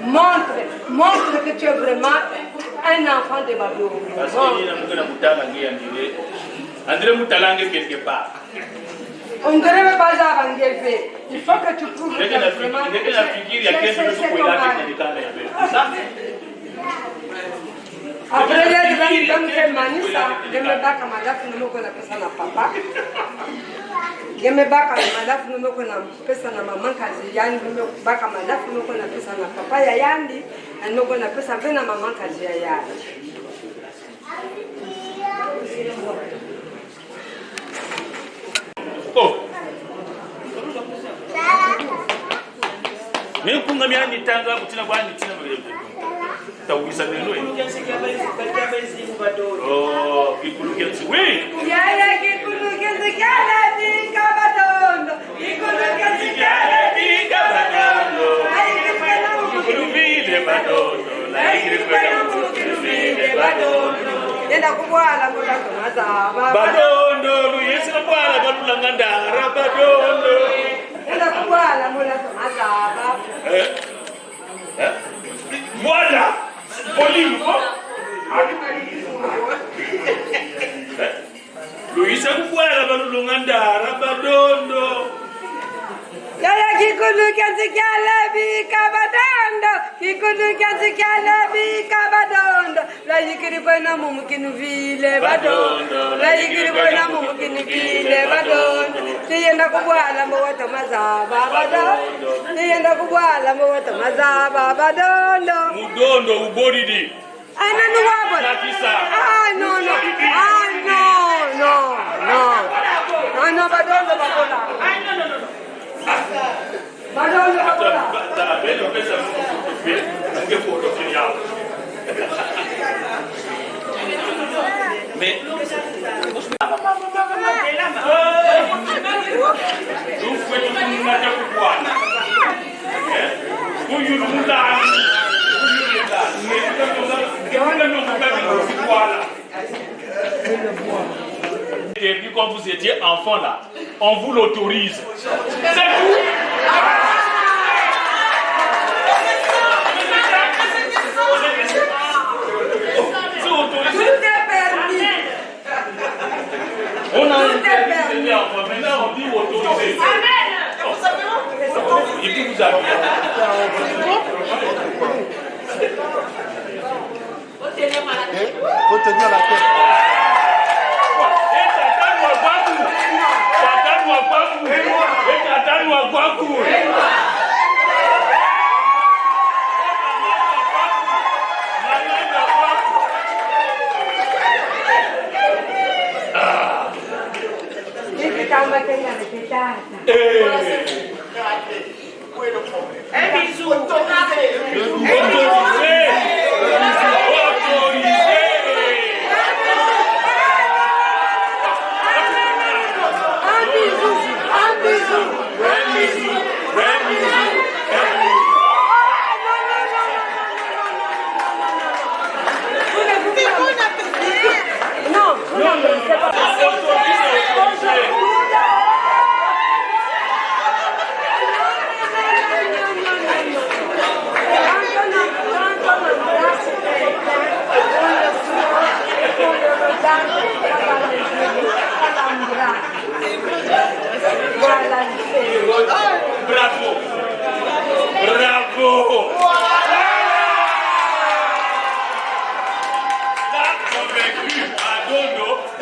Montre que tu es vraiment un enfant de Badondo. Parce que André Moutalangue quelque part. On ne devrait pas avoir fait. Il faut que tu prouves que Dès que la figure, il y a quelqu'un qui peut la après, il y a des gens qui me manisa, je me bats comme madame, nous me connaissons na papa. Je me bats comme madame, nous me connaissons na maman, kazi yani, nous me bats comme madame, nous me connaissons na papa, ya yandi, et nous connaissons na maman, kazi ya yandi. Oh. Mais pour nga miani tanga kutina kwa ni tina mbele. Tawisa neno eh. Oh, kikulukenzi. Oui. Yaya kikulukenzi kala dinga badondo. Kikulukenzi kala dinga badondo. Kikuluvile badondo. Kikuluvile badondo. Yenda kubwala ngola mazaba. Badondo, luyesi na bwala balulanga ndara badondo. Yenda kubwala ngola mazaba. Voilà. Volume. Luyisa kubwala balulanga ndara badondo. Yaya kikulukenzi kala bika badondo. Kikulukenzi kala bika badondo. La yikiri bwana mumukinu vile badondo. La yikiri bwana mumukinu vile badondo. Tiyenda kubwala mbowato mazaba badondo. Tiyenda kubwala mbowato mazaba badondo. Mudondo uboridi. Ana nuwabo. Nakisa. Ah no. Ah no. Ana badondo babola. No. Badondo babola. Mais quand vous étiez enfant là, on vous l'autorise. C'est tout. On a interdit enfant, maintenant on dit autorisé. Amen. Et puis vous avez. Faut tenir la tête. Un bisou.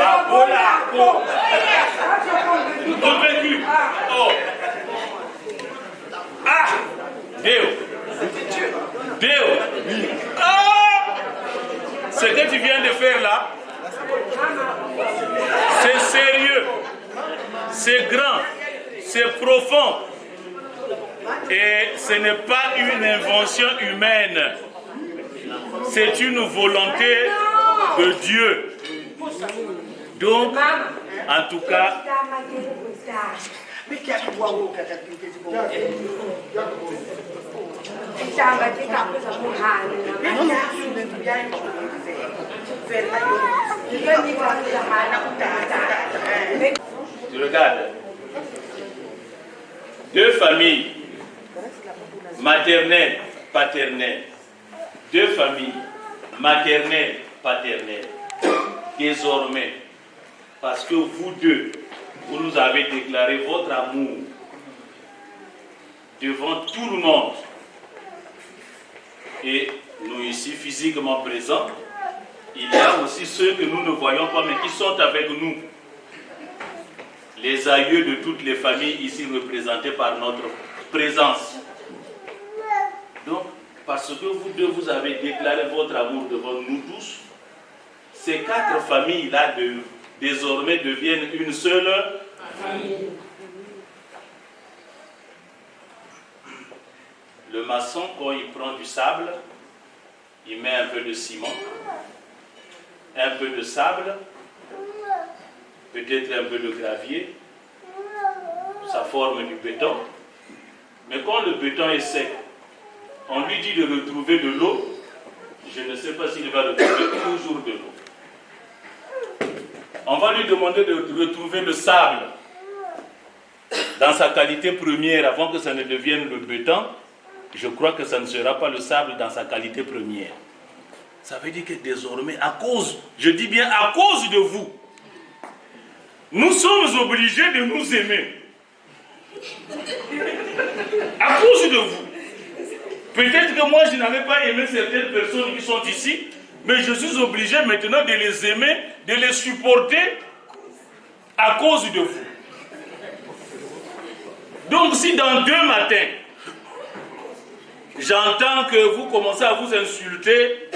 Abolako. Convaincu. Oh. Ah, Déo. Ah, ce que tu viens de faire là, c'est sérieux, c'est grand, c'est profond. Et ce n'est pas une invention humaine. C'est une volonté de Dieu. Donc, en tout cas, tu regardes, deux familles, maternelle, paternelle, deux familles, maternelle, paternelle, désormais, parce que vous deux, vous nous avez déclaré votre amour devant tout le monde, et nous ici physiquement présents, il y a aussi ceux que nous ne voyons pas mais qui sont avec nous, les aïeux de toutes les familles ici représentées par notre présence. Donc, parce que vous deux, vous avez déclaré votre amour devant nous tous, ces quatre familles-là désormais deviennent une seule famille. Le maçon, quand il prend du sable, il met un peu de ciment, un peu de sable, peut-être un peu de gravier, ça forme du béton. Mais quand le béton est sec, on lui dit de retrouver de l'eau, je ne sais pas s'il va retrouver toujours de l'eau. On va lui demander de retrouver le sable dans sa qualité première avant que ça ne devienne le béton. Je crois que ça ne sera pas le sable dans sa qualité première. Ça veut dire que désormais, à cause, je dis bien à cause de vous, nous sommes obligés de nous aimer. À cause de vous. Peut-être que moi, je n'avais pas aimé certaines personnes qui sont ici, mais je suis obligé maintenant de les aimer, de les supporter à cause de vous. Donc, si dans 2 matins, j'entends que vous commencez à vous insulter,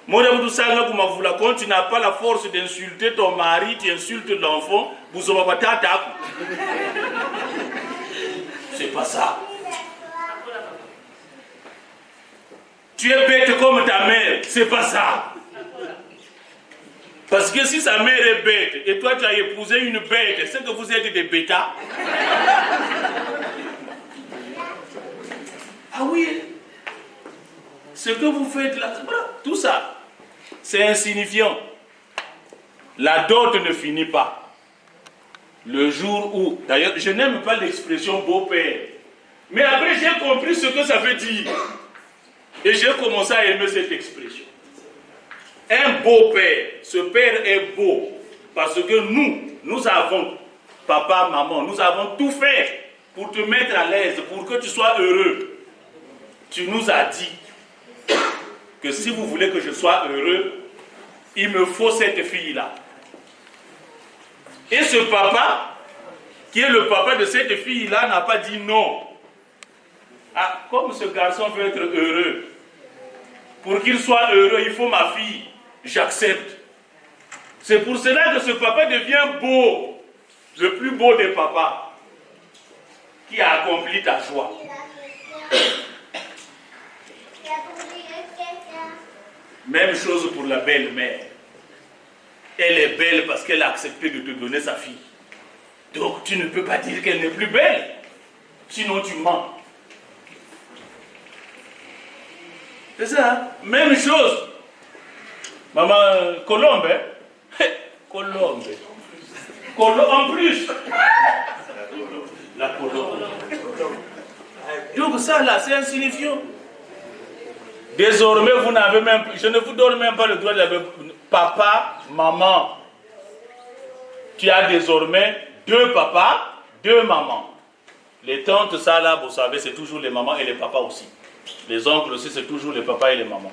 quand tu n'as pas la force d'insulter ton mari, tu insultes l'enfant, c'est pas ça. Tu es bête comme ta mère, c'est pas ça. Parce que si sa mère est bête et toi tu as épousé une bête, c'est que vous êtes des bêtas. Ah oui, ce que vous faites là, tout ça, c'est insignifiant. La dot ne finit pas. Le jour où, d'ailleurs, je n'aime pas l'expression beau-père, mais après j'ai compris ce que ça veut dire. Et j'ai commencé à aimer cette expression. Un beau-père, ce père est beau, parce que nous avons, papa, maman, nous avons tout fait pour te mettre à l'aise, pour que tu sois heureux. Tu nous as dit que si vous voulez que je sois heureux, il me faut cette fille-là. Et ce papa, qui est le papa de cette fille-là, n'a pas dit non. Ah, comme ce garçon veut être heureux, pour qu'il soit heureux, il faut ma fille. J'accepte. C'est pour cela que ce papa devient beau, le plus beau des papas, qui a accompli ta joie. Même chose pour la belle-mère. Elle est belle parce qu'elle a accepté de te donner sa fille. Donc tu ne peux pas dire qu'elle n'est plus belle. Sinon tu mens. C'est ça, hein? Même chose. Maman Colombe, hein? Colombe. En plus. La Colombe. Donc ça là, c'est insignifiant. Désormais, vous n'avez même, je ne vous donne même pas le droit d'appeler papa, maman. Tu as désormais 2 papas, 2 mamans. Les tantes, ça là, vous savez, c'est toujours les mamans et les papas aussi. Les oncles aussi, c'est toujours les papas et les mamans.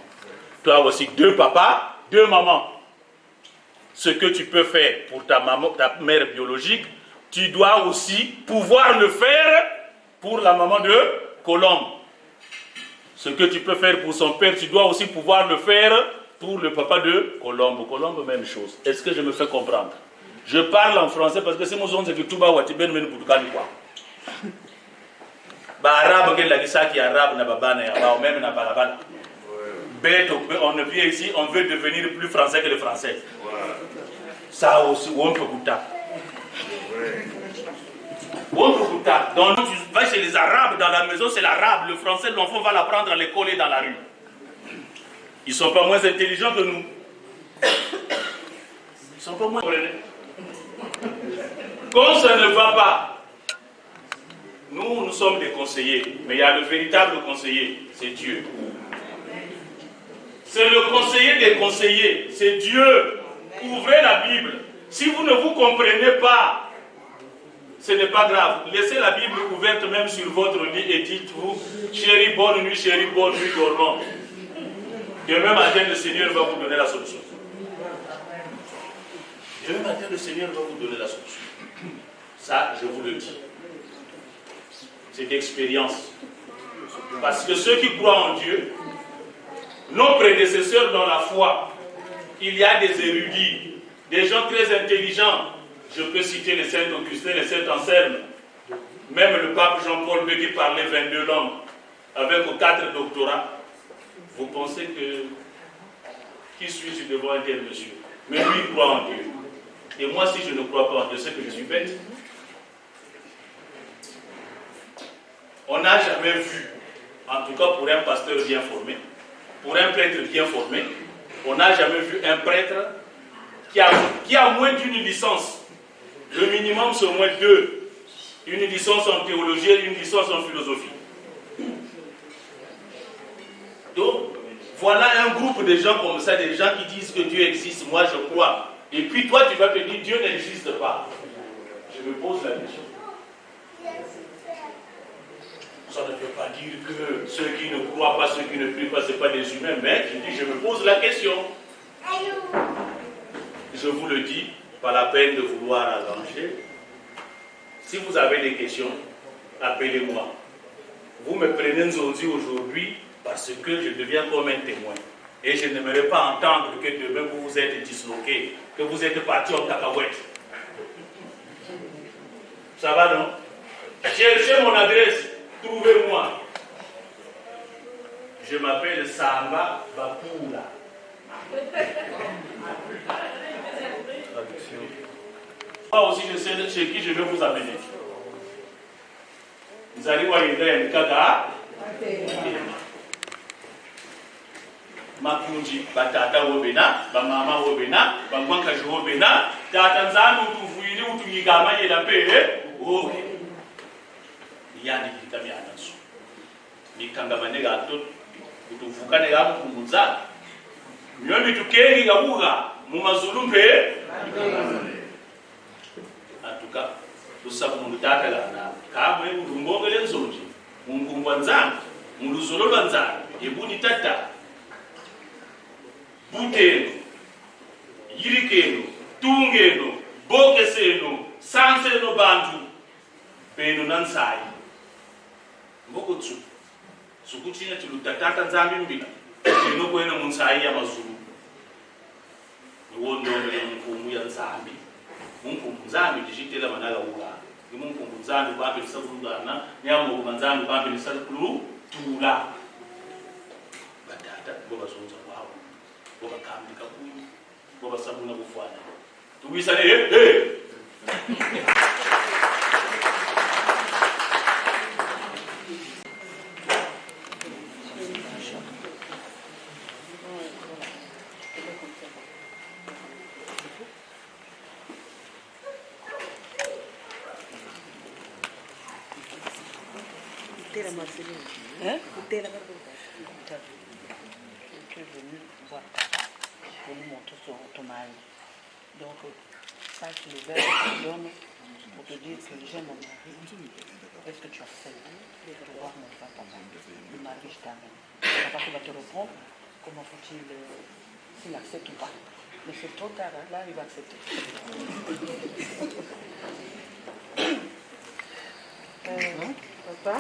Toi aussi, 2 papas, 2 mamans. ce que tu peux faire pour ta maman, ta mère biologique, tu dois aussi pouvoir le faire pour la maman de Colombe. Ce que tu peux faire pour son père, tu dois aussi pouvoir le faire pour le papa de Colombe. Colombe, même chose. Est-ce que je me fais comprendre? Je parle en français parce que c'est mon zone, c'est que tout va ouati ben men pour quoi. Bah arabe que la gisa qui arabe na babana ya ba même na balabala. Bête, on vient ici, on veut devenir plus français que le français. Ça aussi, on peut goûter. Donc tu vas chez les arabes dans la maison, c'est l'arabe, le français, l'enfant va l'apprendre à l'école et dans la rue. Ils ne sont pas moins intelligents que nous. Ils ne sont pas moins. Quand ça ne va pas, nous sommes des conseillers, mais il y a le véritable conseiller, c'est Dieu. C'est le conseiller des conseillers, c'est Dieu. Ouvrez la Bible. Si vous ne vous comprenez pas, ce n'est pas grave. Laissez la Bible ouverte même sur votre lit et dites-vous, chérie, bonne nuit, dormons. Demain matin, le Seigneur va vous donner la solution. Demain matin, le Seigneur va vous donner la solution. Ça, je vous le dis. C'est d'expérience. Parce que ceux qui croient en Dieu, nos prédécesseurs dans la foi, il y a des érudits, des gens très intelligents. Je peux citer les saints Augustin, les saints Anselme, même le pape Jean-Paul II qui parlait 22 langues, avec 4 doctorats. Vous pensez que qui suis-je devant un tel monsieur? Mais lui il croit en Dieu. Et moi, si je ne crois pas en Dieu, c'est que je suis bête. On n'a jamais vu, en tout cas pour un pasteur bien formé, pour un prêtre bien formé, on n'a jamais vu un prêtre qui a moins d'une licence. Le minimum, c'est au moins 2. Une licence en théologie et une licence en philosophie. Donc, voilà un groupe de gens comme ça, des gens qui disent que Dieu existe, moi je crois. Et puis toi, tu vas te dire, Dieu n'existe pas. Je me pose la question. Ça ne veut pas dire que ceux qui ne croient pas, ceux qui ne prient pas, ce n'est pas des humains, mais je me pose la question. Je vous le dis, pas la peine de vouloir arranger. Si vous avez des questions, appelez-moi. Vous me prenez Nzonzi aujourd'hui parce que je deviens comme un témoin. Et je n'aimerais pas entendre que demain vous vous êtes disloqué, que vous êtes parti en cacahuète. Ça va, non? Cherchez mon adresse, trouvez-moi. Je m'appelle Samba Bakula. Moi aussi, je sais chez qui je vais vous amener. Vous allez voir une kaka. Makunji, batata wobena, bamama wobena, bangwankaji wobena, tata nzanu utuvuili utuyigama yela pe, oh. Yani kitami anaso. Mikanga manega atot, utuvukane ga mukunza. Myomi tukeri ga uga, mumazulumpe. Atuka, tusabu mutaka la na. Kamwe murumbogele nzoji, mungungwanzana, muluzolo nzana, ebuni tata. Buteno, yirikeno, tungeno, bokeseno, sanseno bantu, beno nansai. Mbokotsu, sukuchina tilutatata nzambi mbina, tino kwena munsai ya mazulu. Niwondole mkumu ya nzambi. Mungu nzambi dijitela managa uga. Ni mungu nzambi kwa ape nisakulugana, nyamu nzambi kwa ape nisakulu tula. Batata, boba sonza wao. Boba kambi kakuyi, boba sabuna kufanya. Tuwisane, hey! Hein? Tu es venu voir papa pour nous montrer ton mari. Donc, ça, tu le verres, tu le donnes pour te dire que j'aime mon mari. Qu'est-ce que tu as fait pour voir mon papa? Le mari, je t'amène. Papa qui va te répondre comment faut-il, s'il accepte ou pas. Mais c'est trop tard, hein. Là, il va accepter. Papa,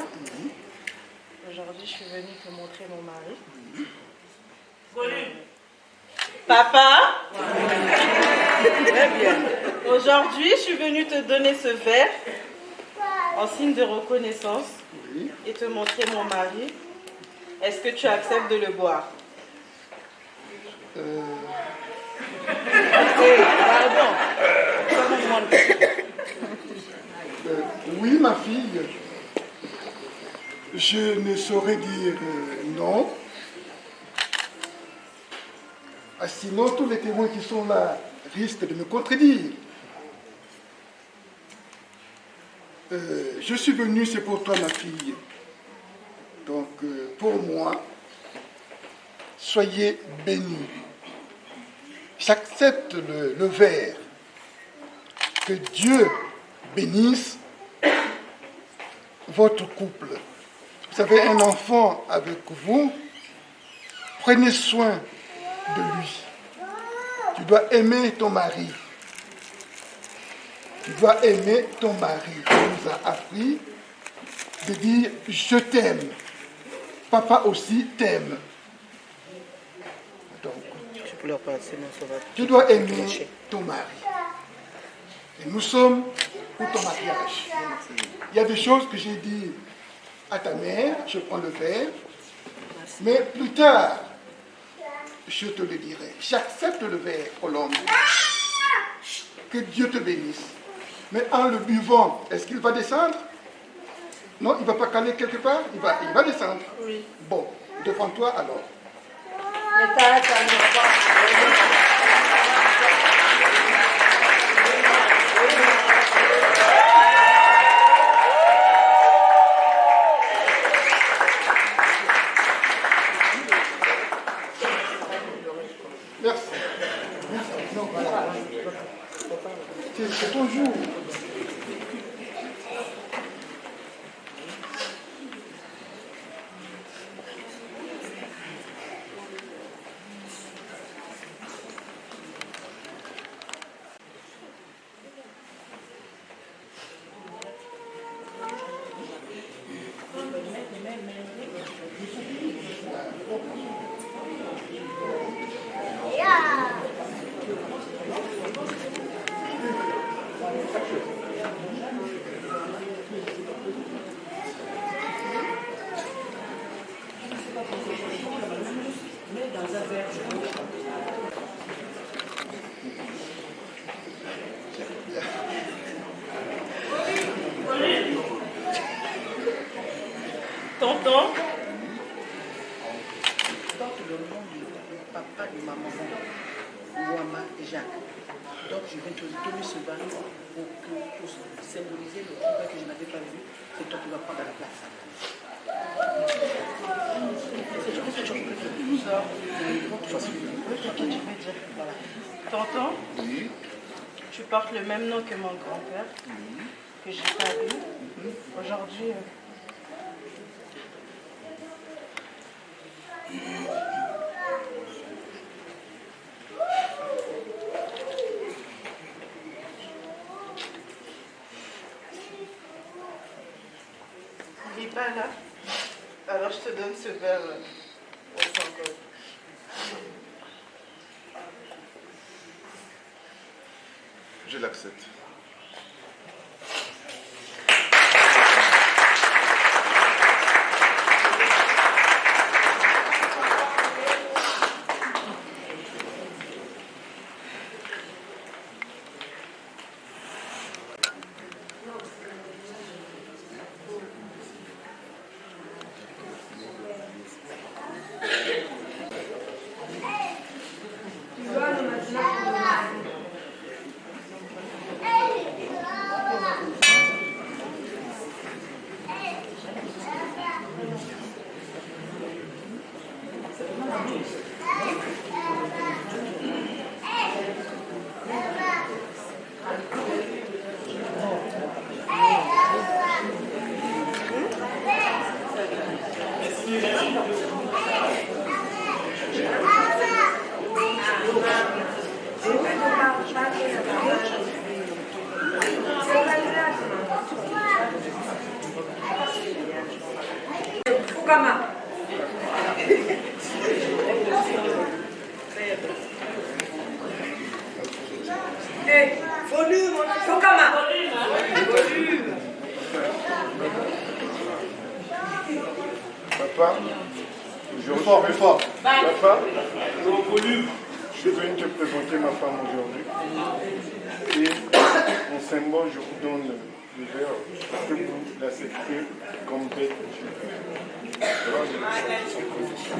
aujourd'hui, je suis venue te montrer mon mari. Papa, très bien. Aujourd'hui, je suis venue te donner ce verre en signe de reconnaissance et te montrer mon mari. Est-ce que tu acceptes de le boire? Pardon. Oui, ma fille. Je ne saurais dire non. Ah, sinon, tous les témoins qui sont là risquent de me contredire. Je suis venu, c'est pour toi, ma fille. Donc, pour moi, soyez bénis. J'accepte le verre. Que Dieu bénisse votre couple. Vous avez un enfant avec vous, prenez soin de lui. Tu dois aimer ton mari. Tu dois aimer ton mari. On nous a appris de dire « je t'aime ». Papa aussi t'aime. Donc, tu dois aimer ton mari. Et nous sommes pour ton mariage. Il y a des choses que j'ai dit à ta mère, je prends le verre, mais plus tard, je te le dirai. J'accepte le verre, Colombe. Que Dieu te bénisse. Mais en le buvant, est-ce qu'il va descendre? Non, il ne va pas caler quelque part? Il va descendre. Oui. Bon, défends-toi alors. Merci. Merci. Non, voilà. C'est ton jour. Tonton, porte le nom du papa de ma maman, Ouama Jacques. Donc je viens te donner ce ballon pour symboliser le papa que je n'avais pas vu. C'est toi qui vas prendre la place. Voilà. Tonton, tu portes le même nom que mon grand-père, que je n'ai pas vu. Aujourd'hui, il n'est pas là. Alors je te donne ce verre au sang. Je l'accepte. Volume. Fukama. Papa, aujourd'hui, papa, je suis venu te présenter ma femme aujourd'hui. Et mon symbole, je vous donne le verre que vous l'acceptez comme bête. Alors, je vais sans condition.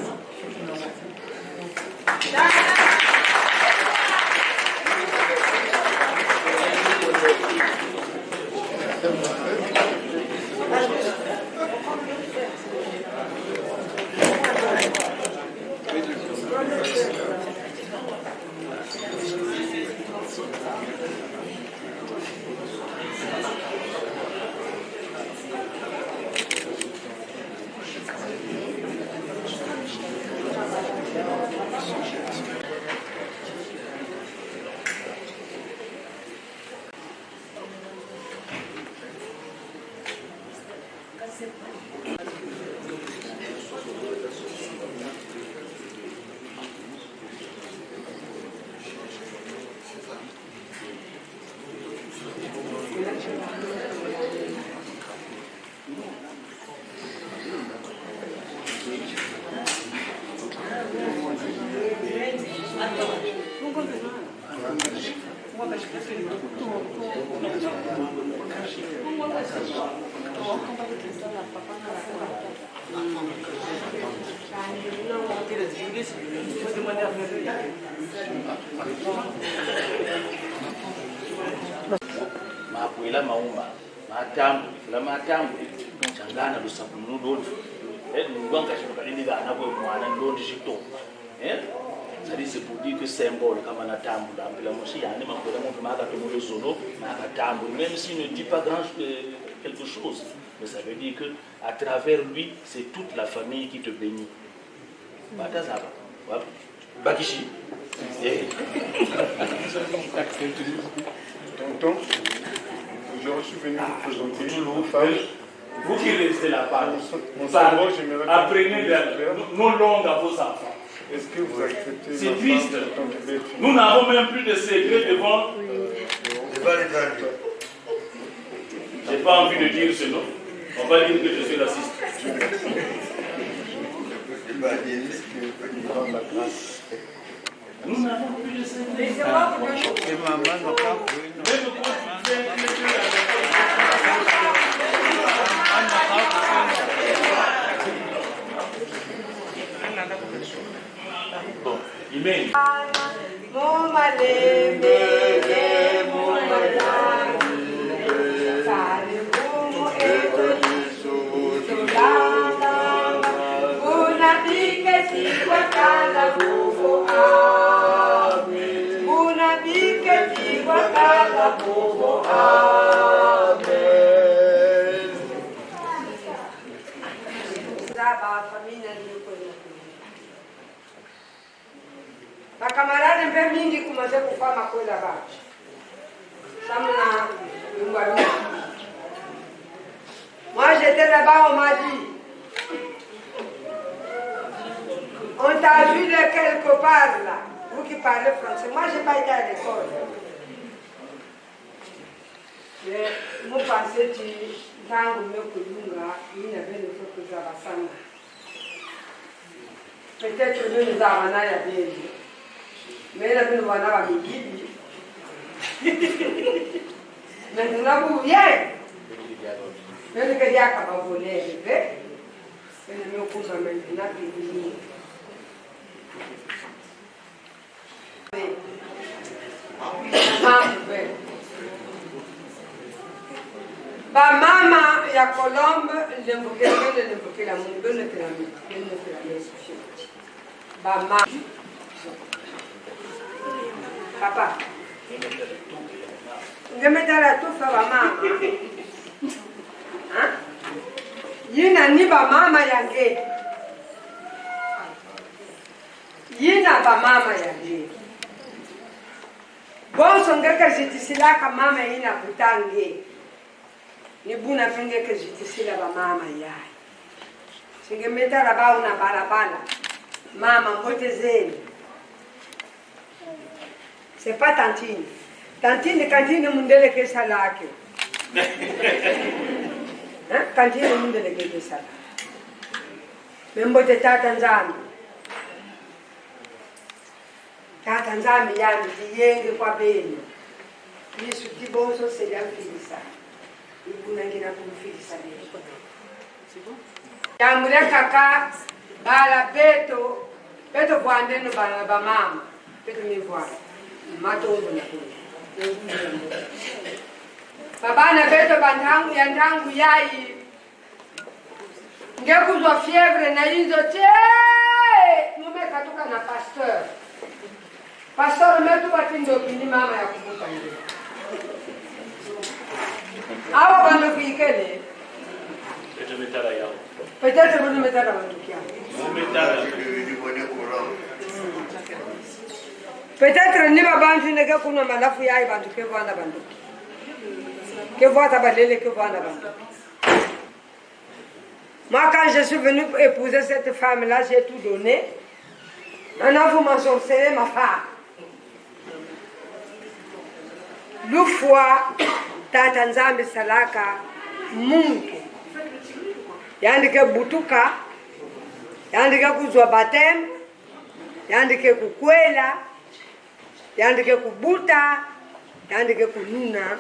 Makwela maumba, matambu, la matambu, changana lusabu nudoni. Ngwanga shaka indiga na kwa mwana ndondi shito. Ça dit c'est pour dire que symbole comme un tambour là, puis la moshi a même encore mon mari a tombé le solo, tambour, même s'il ne dit pas grand quelque chose, mais ça veut dire que à travers lui, c'est toute la famille qui te bénit. Batazaba, Bakishi. Tonton, je suis venu vous présenter vos femmes. Vous qui restez là-bas, apprenez nos langues à vos enfants. Est-ce que vous acceptez? C'est triste. Nous n'avons même plus de secret devant. J'ai pas envie de dire ce nom. On va dire que je suis raciste. Nous n'avons plus de secret. Amen. Ma camarade un peu mingi commençait à faire ma coisa là-bas. Moi j'étais là-bas, on m'a dit, on t'a vu de quelque part là, vous qui parlez français. Moi j'ai pas été à l'école. Mais moi pensais que dans le mieux que nous là, il y avait le truc que ça va s'en. Peut-être que nous avons à la vie. Mais là, nous avons à la vie. Maintenant, vous venez. Mais nous avons à voler. Mais nous avons maintenant à venir. Ba mama ya Colombe lembuke la mungu ne ba mama papa ngemeta la tufa ba mama hein yina ni ba mama yange yina ba mama yange bonso ngeka jitisila ka mama yina kutange ni buna penge que jitisila ba mama yai singemeta la ba una barabara mama mbotezeni c'est pas tantine Kantine mundele ke salake. Kantine mundele ke salake. Membo te tata nzambi. Tata nzambi yani yenge kwa beni. Yesu kibonzo seja mfilisa. Ibuna ngina kumfilisa beni. Yamure kaka bala beto kwa ndeno bala ba mama. Beto mi voila. Matongo na kuni. Babana beto bantangu ya ntangu yai. Ngekuzwa fievre na hizo mume katoka na pasteur. Pasteur metu batindo kini mama ya kubuka ndio. Awa bando fikele. Metara yao. Peut-être vous mettez la bandukia. Peut-être ni babantu nege kuna malafu yai bantu ke bwana bandu. Que voit balele que bwana bandu. Moi quand je suis venue épouser cette femme là, j'ai tout donné. Maintenant vous m'en sorcelez ma femme. Lufwa tata nzambi salaka muntu. Yandike butuka, yandike kuzwa batem, yandike kukwela, yandike kubuta, yandike kununa.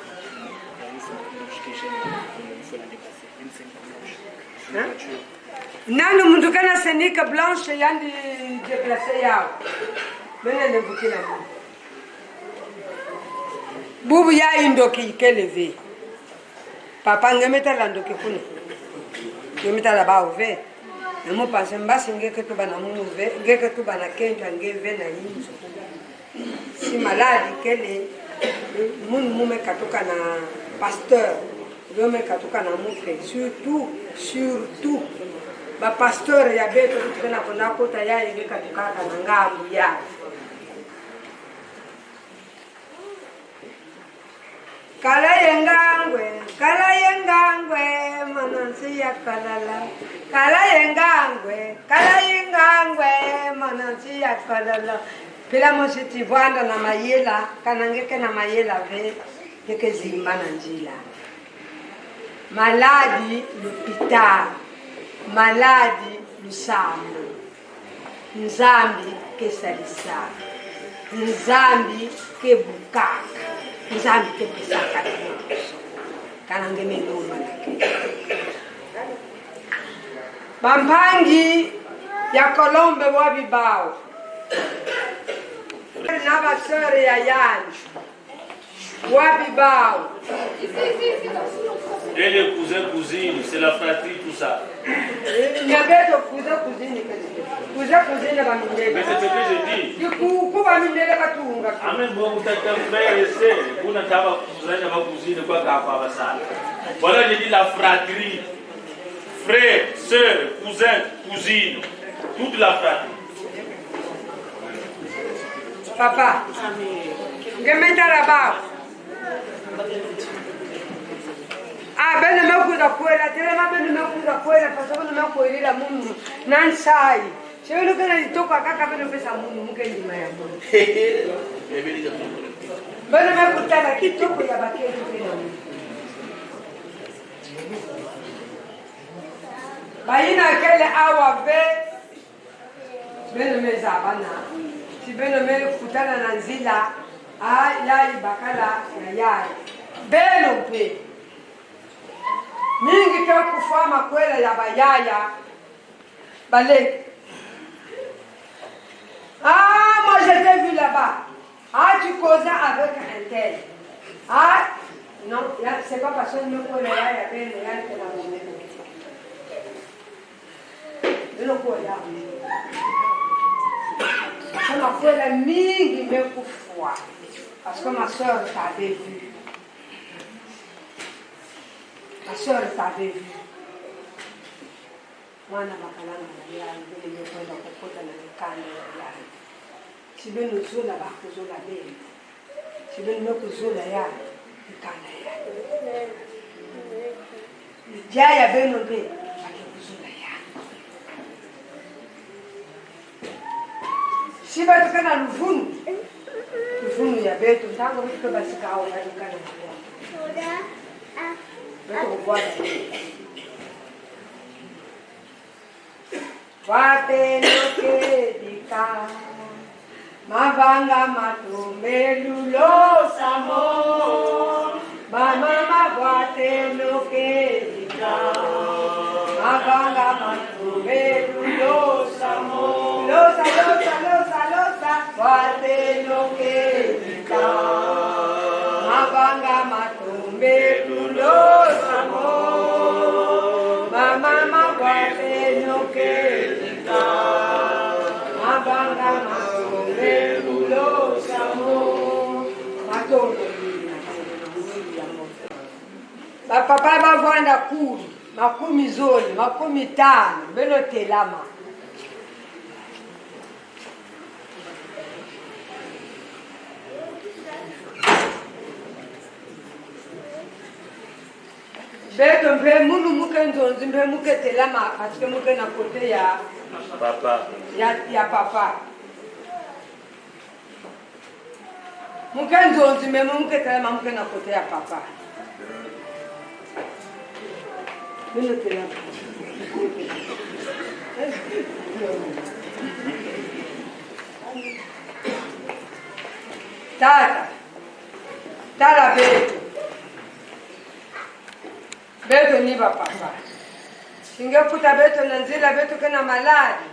Nanu muntu kana senika blanche yandi déplacé yao. Bene ne bukila mu. Bubu ya indoki keleve. Papa ngemeta landoki kuna. Ngemeta la ba ove. Nemo pense mbasi ngeke to bana mu ove, ngeke to bana kento ngeve na yinzo. Si maladi kele mume katoka na pasteur. Dome katoka na mufe surtout ba pasteur ya beto kutana kona kota ya yenge katoka na ngambu ya kala yengangwe manansi ya kalala kala yengangwe manansi ya kalala pila mositi vanda na mayela kanangeke na mayela ve yeke zimba na njila. Maladi l'hôpital, maladi lusambo, nzambi ke salisa, nzambi ke bukaka, nzambi ke pesaka kuso, kanange meloma nake. Bampangi ya Kolombe wabibao, na basere ya yani, wabibao. Et les cousins, cousines, c'est la fratrie, tout ça. Il y avait des cousins, cousines. Cousins, cousines, mais c'est ce que j'ai dit. Amen, bon, vous êtes frère et sœur. Vous n'avez pas cousin, pas cousine, quoi qu'à faire ça. Voilà, j'ai dit la fratrie. Frère, sœur, cousin, cousine. Toute la fratrie. Papa, je mets là-bas. Ah, ben me kuda kwela, tena ben me kuda kwela, kwa sababu me kuelila Mungu nansai. Sio ndio kana litoka kaka ben pesa Mungu mke ndima ya Mungu. Ben me kutana kitoko ya baketu tena Mungu. Baina kele awa ve ben me zabana. Si ben me kutana na nzila, yai bakala ya yai. Beno pe. Mingi kwa kufama kwela ya bayaya balé. Ah, moi je t'ai vu là-bas. Ah, tu causais avec un tel. Ah, non, c'est pas parce que nous quoi là, il y avait une réelle que la monnaie. Je ne vois pas. Je m'en fais la mingi me kufwa. Parce que ma soeur t'avait vu. Ma soeur t'avait vu. Mwana makalanga na yai mbele yokwenda kokota na mikanda ya yai. Sibenu zola bakuzola beni. Sibenu mekuzola yai mikanda ya yai. Jaya beno be akikuzola yai. Siba tukana luvunu. Tufunu ya betu, tango vitu basi kao na dukana. Betu kubwana. Wate loke dika, mavanga matumbe lulo samo. Mama wate loke dika, mavanga matumbe lulo samo. Losa, losa, losa, losa, wate loke dika, mavanga matumbe lulo samo. Mama wate loke dika, mavanga matumbe lulo samo. Matondo. Bapapa bavanda kulu, makumi zoni, makumi tano, beno telama. Beto mpe munu muke nzonzi mpe muke telama, parce que muke na kote ya Papa. Ya papa. Muke nzonzi mpe muke telama muke na kote ya papa. Tata, tala Beto. Beto ni ba papa. Singeputa Beto na nzila Beto kena maladi.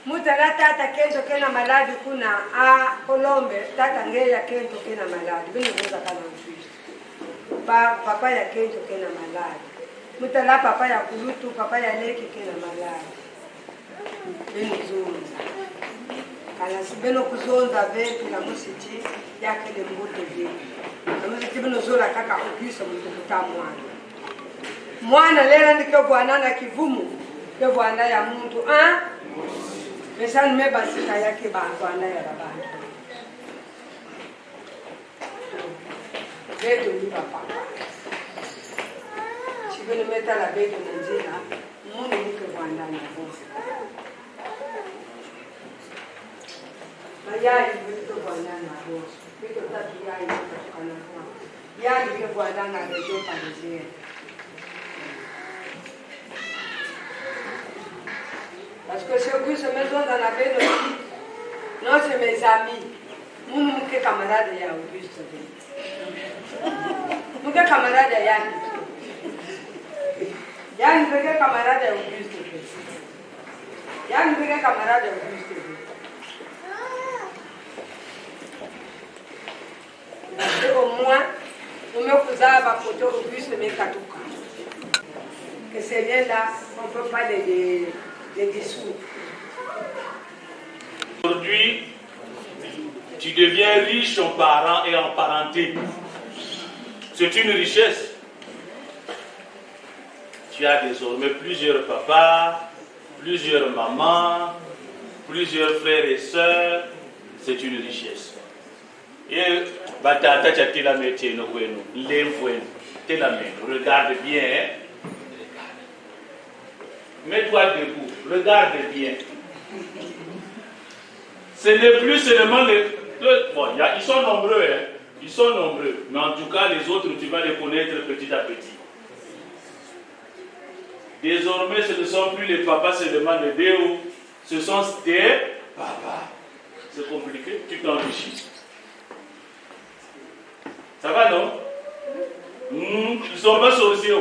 Mutala tata kento kena maladi kuna Kolombe tata ngeya kento kena maladi. Bini kuza kama mfishi. Papa ya kento kena maladi. Mutala papa ya kulutu, papa ya leki kena maladi. Bini zonza. Kala sibeno kuzonza Beto na musiti yake le mbote Beto. Na musiti bino zola kaka kukiso mtu kutamwana. Mwana lera ndike bwana na kivumu. Ke bwana ya muntu, Pesa nimebasika yake bwana ya baba. Beto ni papa. Chibeni meta la Beto nzina, mungu nike bwana na bosi. Mayai Beto bwana na bosi. Beto tatu yai kutokana kwa. Yai ke bwana na rejo parizia. Parce que si Auguste se met dans la peine aussi, non, c'est mes amis. Nous sommes camarades de Auguste. Nous sommes camarades de Yann. Yann est camarade de Auguste. Yann est camarade de Auguste. Et au moins, nous me faisons à côté Auguste, mais Katouka. Que c'est bien là, on ne peut pas les discours. Aujourd'hui, tu deviens riche en parents et en parenté. C'est une richesse. Tu as désormais plusieurs papas, plusieurs mamans, plusieurs frères et sœurs. C'est une richesse. Et batata tu la métier no bueno, regarde bien. Hein? Mets-toi debout, regarde bien. Ce n'est plus seulement bon, ils sont nombreux, hein? Ils sont nombreux. Mais en tout cas, les autres, tu vas les connaître petit à petit. Désormais, ce ne sont plus les papas seulement les déos. Ce sont des papas. C'est compliqué, tu t'enrichis. Ça va, non? Ils ne sont pas sorciers.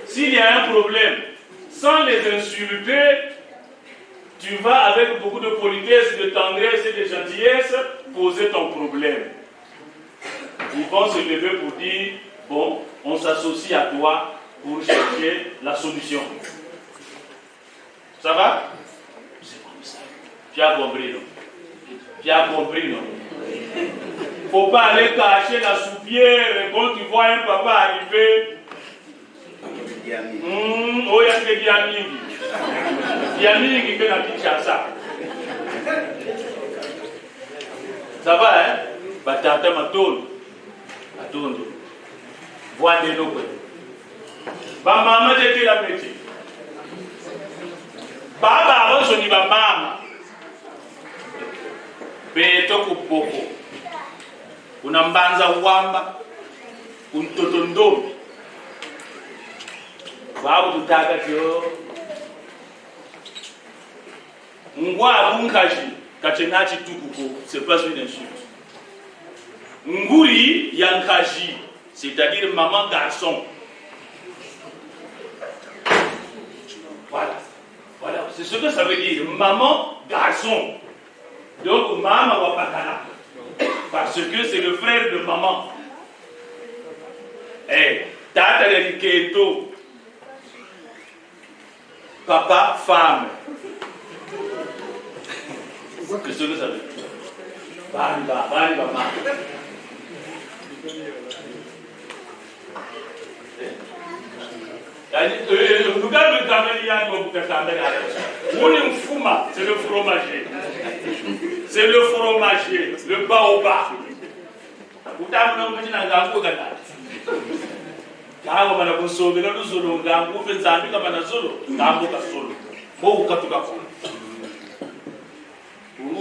S'il y a un problème, sans les insulter, tu vas avec beaucoup de politesse, de tendresse et de gentillesse poser ton problème. Ils vont se lever pour dire, bon, on s'associe à toi pour chercher la solution. Ça va? C'est comme ça. Tu as compris, non? Tu as compris, non? Il ne faut pas aller cacher la soupière quand tu vois un papa arriver. Oh, il y a des diamines. Diamines qui fait la petite chansa. Ça va, hein? Batata matondo. Matondo. Voix de l'eau. Ba maman était la métier. Baba, on dit ba maman. peto kuboko unambanza uwamba untoto ndombi babu tutaka tyo ngwa bunkaji kachenachi tukuko, c'est pas une insulte. Nguri yankaji, c'est-à-dire maman garçon. Voilà, c'est ce que ça veut dire, maman garçon. Donc maman wapakana, parce que c'est le frère de maman. Tata Riketo, papa femme. C'est ce que ça veut dire. Bamba, maman. C'est le fromager. C'est le fromager, le baobab.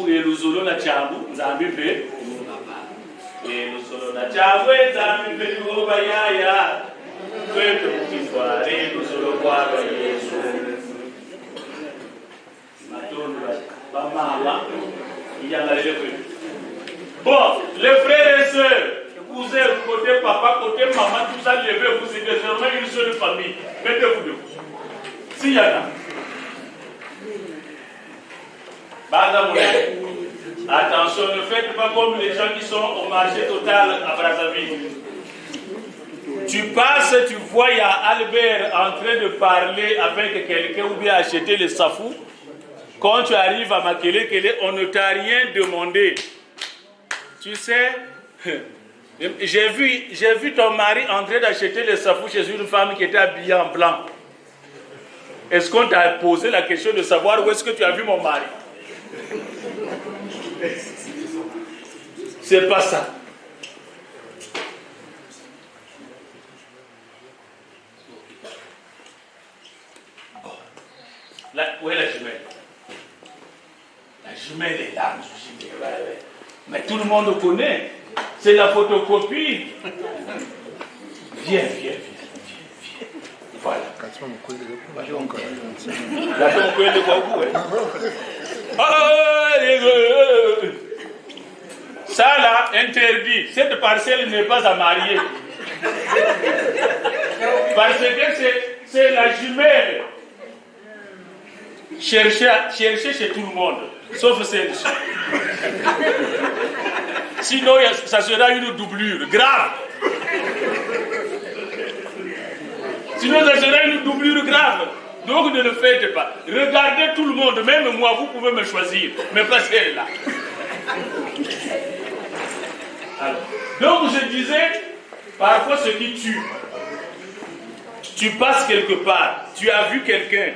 Luzolo na chambu nzambi pe luzolo na chambu nzambi pe ngoba yaya kwetu kutware luzolo kwa Yesu matondo ba mama iyangalele kwetu. Bon, les frères et sœurs, cousins, côté papa, côté maman, tout ça levé, vous êtes désormais une seule famille. Mettez-vous debout. S'il y en a. Attention, ne faites pas comme les gens qui sont au marché total à Brazzaville. Tu passes, tu vois, il y a Albert en train de parler avec quelqu'un ou bien acheter les safou. Quand tu arrives à Makele, on ne t'a rien demandé. Tu sais, j'ai vu ton mari en train d'acheter les safou chez une femme qui était habillée en blanc. Est-ce qu'on t'a posé la question de savoir où est-ce que tu as vu mon mari? C'est pas ça. Là, où est la jumelle? La jumelle est là. Mais tout le monde connaît. C'est la photocopie. Viens. Voilà. Ça là, interdit. Cette parcelle n'est pas à marier. Parce que c'est la jumelle. Cherchez chez tout le monde, sauf celle-ci. Sinon, ça sera une doublure grave. Sinon, ça sera une doublure grave. Donc, ne le faites pas. Regardez tout le monde, même moi, vous pouvez me choisir, mais pas celle-là. Alors, donc, je disais, parfois, ce qui tue, tu passes quelque part, tu as vu quelqu'un,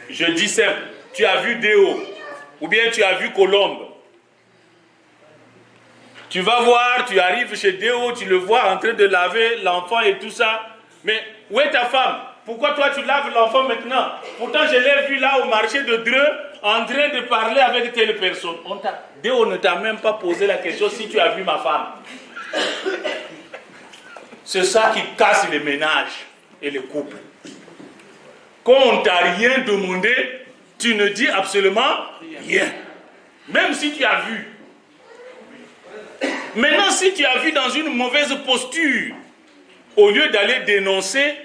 je dis simple, tu as vu Déo, ou bien tu as vu Colombe. Tu vas voir, tu arrives chez Déo, tu le vois en train de laver l'enfant et tout ça. Mais où est ta femme? Pourquoi toi tu laves l'enfant maintenant? Pourtant je l'ai vu là au marché de Dreux en train de parler avec telle personne. Déo ne t'a même pas posé la question si tu as vu ma femme. C'est ça qui casse les ménages et les couples. Quand on ne t'a rien demandé, tu ne dis absolument rien. Même si tu as vu. Maintenant, si tu as vu dans une mauvaise posture, au lieu d'aller dénoncer,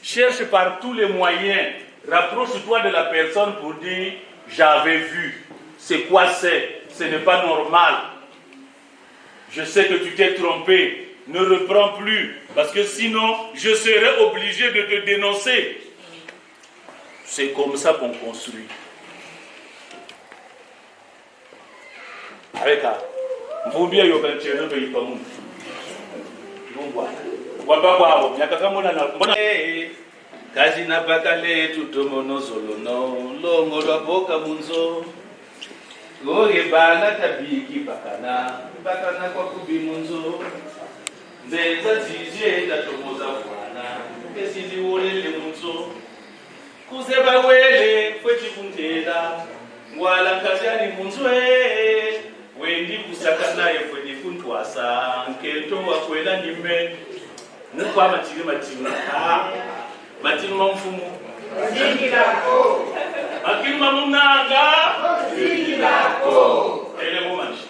cherche par tous les moyens, rapproche-toi de la personne pour dire « j'avais vu, c'est quoi c'est, ce n'est pas normal, je sais que tu t'es trompé, ne reprends plus, parce que sinon, je serai obligé de te dénoncer. » C'est comme ça qu'on construit. Avec ça. Mbumbi yo kancheno be ipamu. Mbwa. Wapa kwao nyakaka mona na mbona kazi na bakale tutomono solono longo lwa boka munzo. Goge bana tabiki bakana kwa kubi munzo. Nzenza zije ndatomoza kwana. Kesizi wolele munzo. Kuzeba wele kwechi kuntela. Wala kaziani munzwe wendi kusakana yefwe kuntwasa nkento wakwela nime mukwa matiri matiri mamfumu makiri mamunanga ele momashi.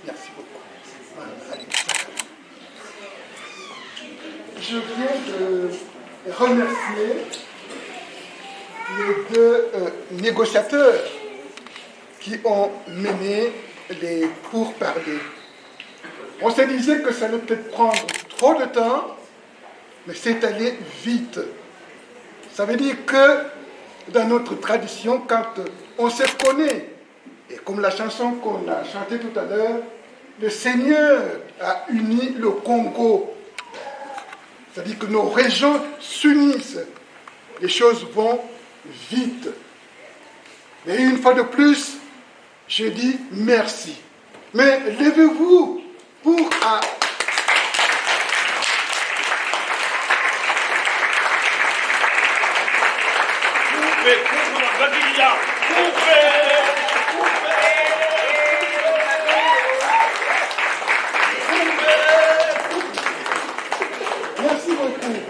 Merci beaucoup. Je viens de remercier les deux négociateurs qui ont mené les pourparlers. On se disait que ça allait peut-être prendre trop de temps, mais c'est allé vite. Ça veut dire que dans notre tradition, quand on se connaît, et comme la chanson qu'on a chantée tout à l'heure, le Seigneur a uni le Congo. C'est-à-dire que nos régions s'unissent. Les choses vont vite. Mais une fois de plus, je dis merci. Mais levez-vous pour...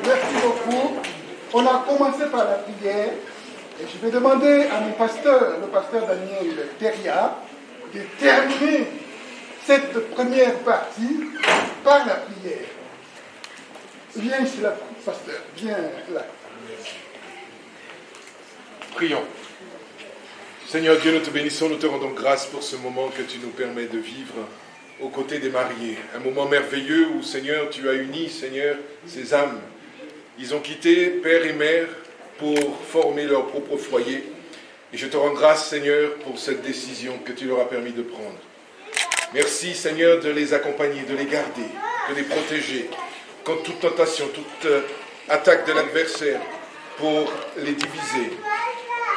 Merci beaucoup. On a commencé par la prière et je vais demander à mon pasteur, le pasteur Daniel Teria, de terminer cette première partie par la prière. Viens ici là, pasteur, viens là. Prions. Seigneur Dieu, nous te bénissons, nous te rendons grâce pour ce moment que tu nous permets de vivre aux côtés des mariés. Un moment merveilleux où, Seigneur, tu as uni, Seigneur, ces âmes. Ils ont quitté père et mère pour former leur propre foyer. Et je te rends grâce, Seigneur, pour cette décision que tu leur as permis de prendre. Merci, Seigneur, de les accompagner, de les garder, de les protéger contre toute tentation, toute attaque de l'adversaire pour les diviser.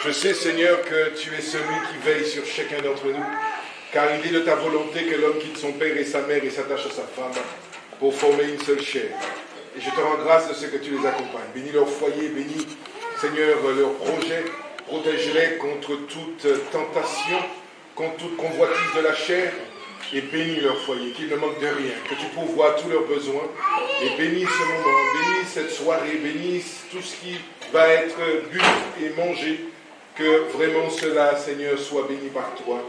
Je sais, Seigneur, que tu es celui qui veille sur chacun d'entre nous, car il est de ta volonté que l'homme quitte son père et sa mère et s'attache à sa femme pour former une seule chair. Et je te rends grâce de ce que tu les accompagnes. Bénis leur foyer, bénis, Seigneur, leurs projets, protège-les contre toute tentation, contre toute convoitise de la chair, et bénis leur foyer, qu'ils ne manquent de rien, que tu pourvoies tous leurs besoins, et bénis ce moment, bénis cette soirée, bénis tout ce qui va être bu et mangé, que vraiment cela, Seigneur, soit béni par toi.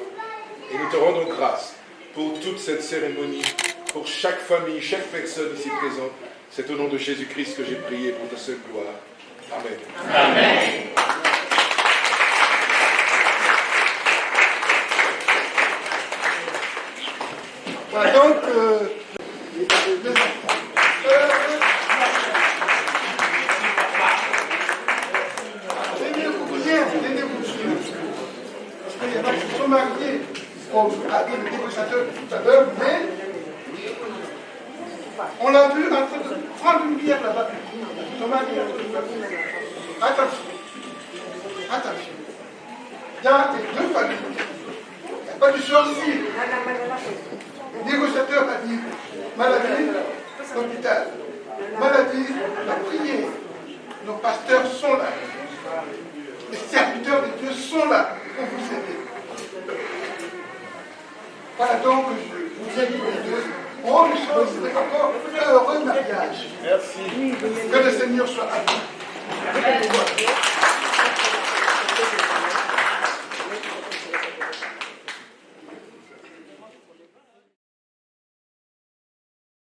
Et nous te rendons grâce pour toute cette cérémonie, pour chaque famille, chaque personne ici présente. C'est au nom de Jésus-Christ que j'ai prié pour ta seule gloire. Amen. Amen. Voilà, donc, parce qu'il y en a qui sont mariés, comme a dit le négociateur tout à l'heure, mais on l'a vu en train de prendre une bière là-bas. Ils sont mariés. Attention. Attention. Il y a deux familles. Il n'y a pas de sorcier. Le négociateur a dit maladie, l'hôpital. Maladie, la prière. Nos pasteurs sont là. Les serviteurs de Dieu sont là pour vous aider. Voilà donc, je vous invite les deux. Bonne chose, c'est encore un heureux mariage. Merci. Que le Seigneur soit avec vous.